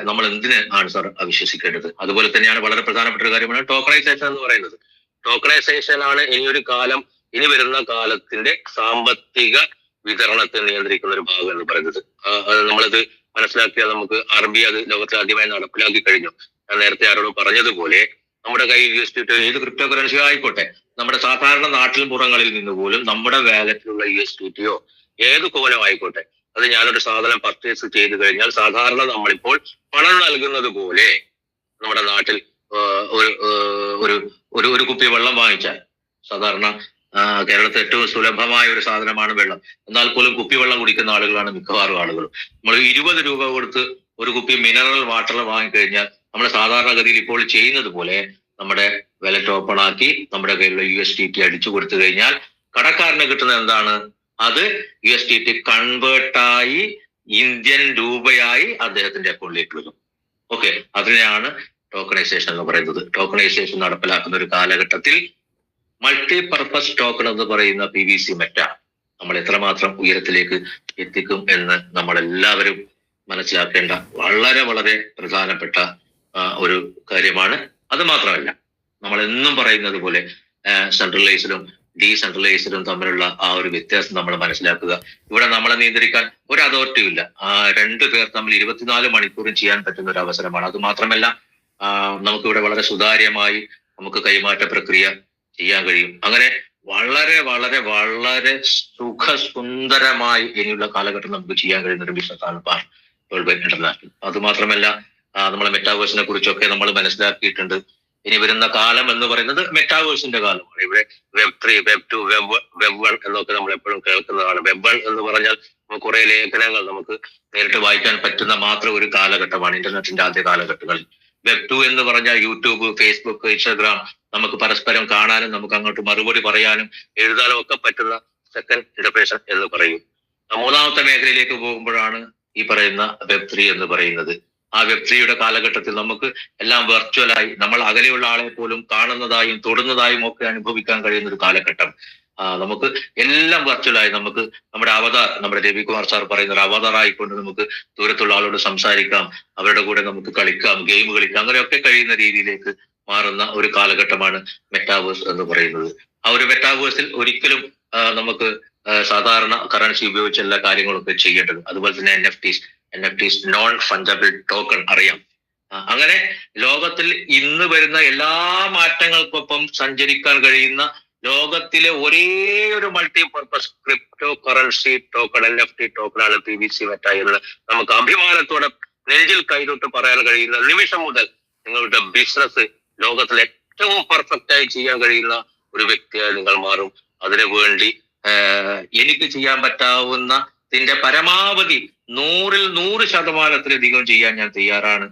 നമ്മൾ എന്തിന് ആണ് സാർ അവിശ്വസിക്കേണ്ടത്? അതുപോലെ തന്നെയാണ് വളരെ പ്രധാനപ്പെട്ട ഒരു കാര്യമാണ് ടോക്കണൈസേഷൻ എന്ന് പറയുന്നത്. ടോക്കണൈസേഷൻ ആണ് ഇനി വരുന്ന കാലത്തിന്റെ സാമ്പത്തിക വിതരണത്തെ നിയന്ത്രിക്കുന്ന ഒരു ഭാഗം എന്ന് പറയുന്നത്. നമ്മളത് മനസ്സിലാക്കിയാൽ നമുക്ക് RBI അത് ലോകത്തിൽ ആദ്യമായി നടപ്പിലാക്കി കഴിഞ്ഞു. ഞാൻ നേരത്തെ ആരോടും പറഞ്ഞതുപോലെ നമ്മുടെ കയ്യിൽ USDT ഏത് ക്രിപ്റ്റോ കറൻസി ആയിക്കോട്ടെ, നമ്മുടെ സാധാരണ നാട്ടിൽ പുറങ്ങളിൽ നിന്ന് പോലും നമ്മുടെ വാലറ്റിലുള്ള USDTയോ ഏത് കോലം ആയിക്കോട്ടെ, അത് ഞാനൊരു സാധനം പർച്ചേസ് ചെയ്ത് കഴിഞ്ഞാൽ സാധാരണ നമ്മളിപ്പോൾ പണം നൽകുന്നത് പോലെ നമ്മുടെ നാട്ടിൽ ഒരു ഒരു ഒരു ഒരു കുപ്പി വെള്ളം വാങ്ങിച്ചാൽ, സാധാരണ കേരളത്തിൽ ഏറ്റവും സുലഭമായ ഒരു സാധനമാണ് വെള്ളം. എന്നാൽ പോലും കുപ്പിവെള്ളം കുടിക്കുന്ന ആളുകളാണ് മിക്കവാറും ആളുകളും. നമ്മൾ 20 രൂപ കൊടുത്ത് ഒരു കുപ്പി മിനറൽ വാട്ടർ വാങ്ങിക്കഴിഞ്ഞാൽ നമ്മൾ സാധാരണഗതിയിൽ ഇപ്പോൾ ചെയ്യുന്നത് പോലെ നമ്മുടെ വാലറ്റ് ഓപ്പൺ ആക്കി നമ്മുടെ കയ്യിലുള്ള USDT അടിച്ചു കൊടുത്തു കഴിഞ്ഞാൽ കടക്കാരന് കിട്ടുന്നത് എന്താണ്? അത് USDT കൺവേർട്ടായി ഇന്ത്യൻ രൂപയായി അദ്ദേഹത്തിന്റെ അക്കൗണ്ടിലേക്ക് വരും. ഓക്കെ, അതിനെയാണ് ടോക്കണൈസേഷൻ എന്ന് പറയുന്നത്. ടോക്കണൈസേഷൻ നടപ്പിലാക്കുന്ന ഒരു കാലഘട്ടത്തിൽ മൾട്ടിപർപ്പസ് ടോക്കൺ എന്ന് പറയുന്ന PVC മെറ്റ നമ്മൾ എത്രമാത്രം ഉയരത്തിലേക്ക് എത്തിക്കും എന്ന് നമ്മൾ എല്ലാവരും മനസ്സിലാക്കേണ്ട വളരെ വളരെ പ്രധാനപ്പെട്ട ഒരു കാര്യമാണ്. അത് മാത്രമല്ല, നമ്മൾ എന്നും പറയുന്നത് പോലെ സെൻട്രലൈസ്ഡും ഡീസെൻട്രലൈസ്ഡും തമ്മിലുള്ള ആ ഒരു വ്യത്യാസം നമ്മൾ മനസ്സിലാക്കുക. ഇവിടെ നമ്മളെ നിയന്ത്രിക്കാൻ ഒരു അതോറിറ്റിയും ഇല്ല. 2 പേർ തമ്മിൽ 24 മണിക്കൂറും ചെയ്യാൻ പറ്റുന്ന ഒരു അവസരമാണ്. അത് മാത്രമല്ല, നമുക്കിവിടെ വളരെ സുതാര്യമായി നമുക്ക് കൈമാറ്റ പ്രക്രിയ ചെയ്യാൻ കഴിയും. അങ്ങനെ വളരെ വളരെ വളരെ സുഖസുന്ദരമായി ഇനിയുള്ള കാലഘട്ടം നമുക്ക് ചെയ്യാൻ കഴിയുന്ന ഒരു ബിസിനസ്സാണ് വേൾഡ് വൈഡ് ഇന്റർനാഷണൽ. അത് മാത്രമല്ല, നമ്മളെ മെറ്റാവേഴ്സിനെ കുറിച്ചൊക്കെ നമ്മൾ മനസ്സിലാക്കിയിട്ടുണ്ട്. ഇനി വരുന്ന കാലം എന്ന് പറയുന്നത് മെറ്റാവേഴ്സിന്റെ കാലമാണ്. ഇവിടെ Web3, Web2, Web1 എന്നൊക്കെ നമ്മൾ എപ്പോഴും കേൾക്കുന്നതാണ്. Web1 എന്ന് പറഞ്ഞാൽ കുറെ ലേഖനങ്ങൾ നമുക്ക് നേരിട്ട് വായിക്കാൻ പറ്റുന്ന മാത്രം ഒരു കാലഘട്ടമാണ് ഇന്റർനെറ്റിന്റെ ആദ്യ കാലഘട്ടങ്ങളിൽ. Web2 എന്ന് പറഞ്ഞാൽ യൂട്യൂബ്, ഫേസ്ബുക്ക്, ഇൻസ്റ്റാഗ്രാം, നമുക്ക് പരസ്പരം കാണാനും നമുക്ക് അങ്ങോട്ട് മറുപടി പറയാനും എഴുതാനും ഒക്കെ പറ്റുന്ന സെക്കൻഡ് ഇന്റർപ്രേഷൻ എന്ന് പറയും. മൂന്നാമത്തെ മേഖലയിലേക്ക് പോകുമ്പോഴാണ് ഈ പറയുന്ന Web3 എന്ന് പറയുന്നത്. ആ Web3യുടെ കാലഘട്ടത്തിൽ നമുക്ക് എല്ലാം വെർച്വലായി നമ്മൾ അകലെയുള്ള ആളെ പോലും കാണുന്നതായും തൊടുന്നതായും ഒക്കെ അനുഭവിക്കാൻ കഴിയുന്ന ഒരു കാലഘട്ടം. നമുക്ക് എല്ലാം വെർച്വലായി നമുക്ക് നമ്മുടെ അവതാർ, നമ്മുടെ രവികുമാർ സാർ പറയുന്ന ഒരു അവതാർ ആയിക്കൊണ്ട് നമുക്ക് ദൂരത്തുള്ള ആളോട് സംസാരിക്കാം, അവരുടെ കൂടെ നമുക്ക് കളിക്കാം, ഗെയിം കളിക്കാം, അങ്ങനെയൊക്കെ കഴിയുന്ന രീതിയിലേക്ക് മാറുന്ന ഒരു കാലഘട്ടമാണ് മെറ്റാവേഴ്സ് എന്ന് പറയുന്നത്. ആ ഒരു മെറ്റാവേഴ്സിൽ ഒരിക്കലും നമുക്ക് സാധാരണ കറൻസി ഉപയോഗിച്ച് എല്ലാ കാര്യങ്ങളൊക്കെ ചെയ്യേണ്ടത്. അതുപോലെ തന്നെ NFTs നോൺ ഫഞ്ചബിൾ ടോക്കൺ അറിയാം. അങ്ങനെ ലോകത്തിൽ ഇന്ന് വരുന്ന എല്ലാ മാറ്റങ്ങൾക്കൊപ്പം സഞ്ചരിക്കാൻ കഴിയുന്ന ലോകത്തിലെ ഒരേ ഒരു multipurpose crypto currency token NFT ടോക്കണാണ് PVC Meta എന്ന് നമുക്ക് അഭിമാനത്തോടെ നെഞ്ചിൽ കൈതൊട്ട് പറയാൻ കഴിയുന്ന നിമിഷം മുതൽ നിങ്ങളുടെ ബിസിനസ് ലോകത്തിൽ ഏറ്റവും പെർഫെക്റ്റ് ആയി ചെയ്യാൻ കഴിയുന്ന ഒരു വ്യക്തിയായി നിങ്ങൾ മാറും. അതിനു വേണ്ടി എനിക്ക് ചെയ്യാൻ പറ്റാവുന്നതിന്റെ പരമാവധി 100% ചെയ്യാൻ ഞാൻ തയ്യാറാണ്.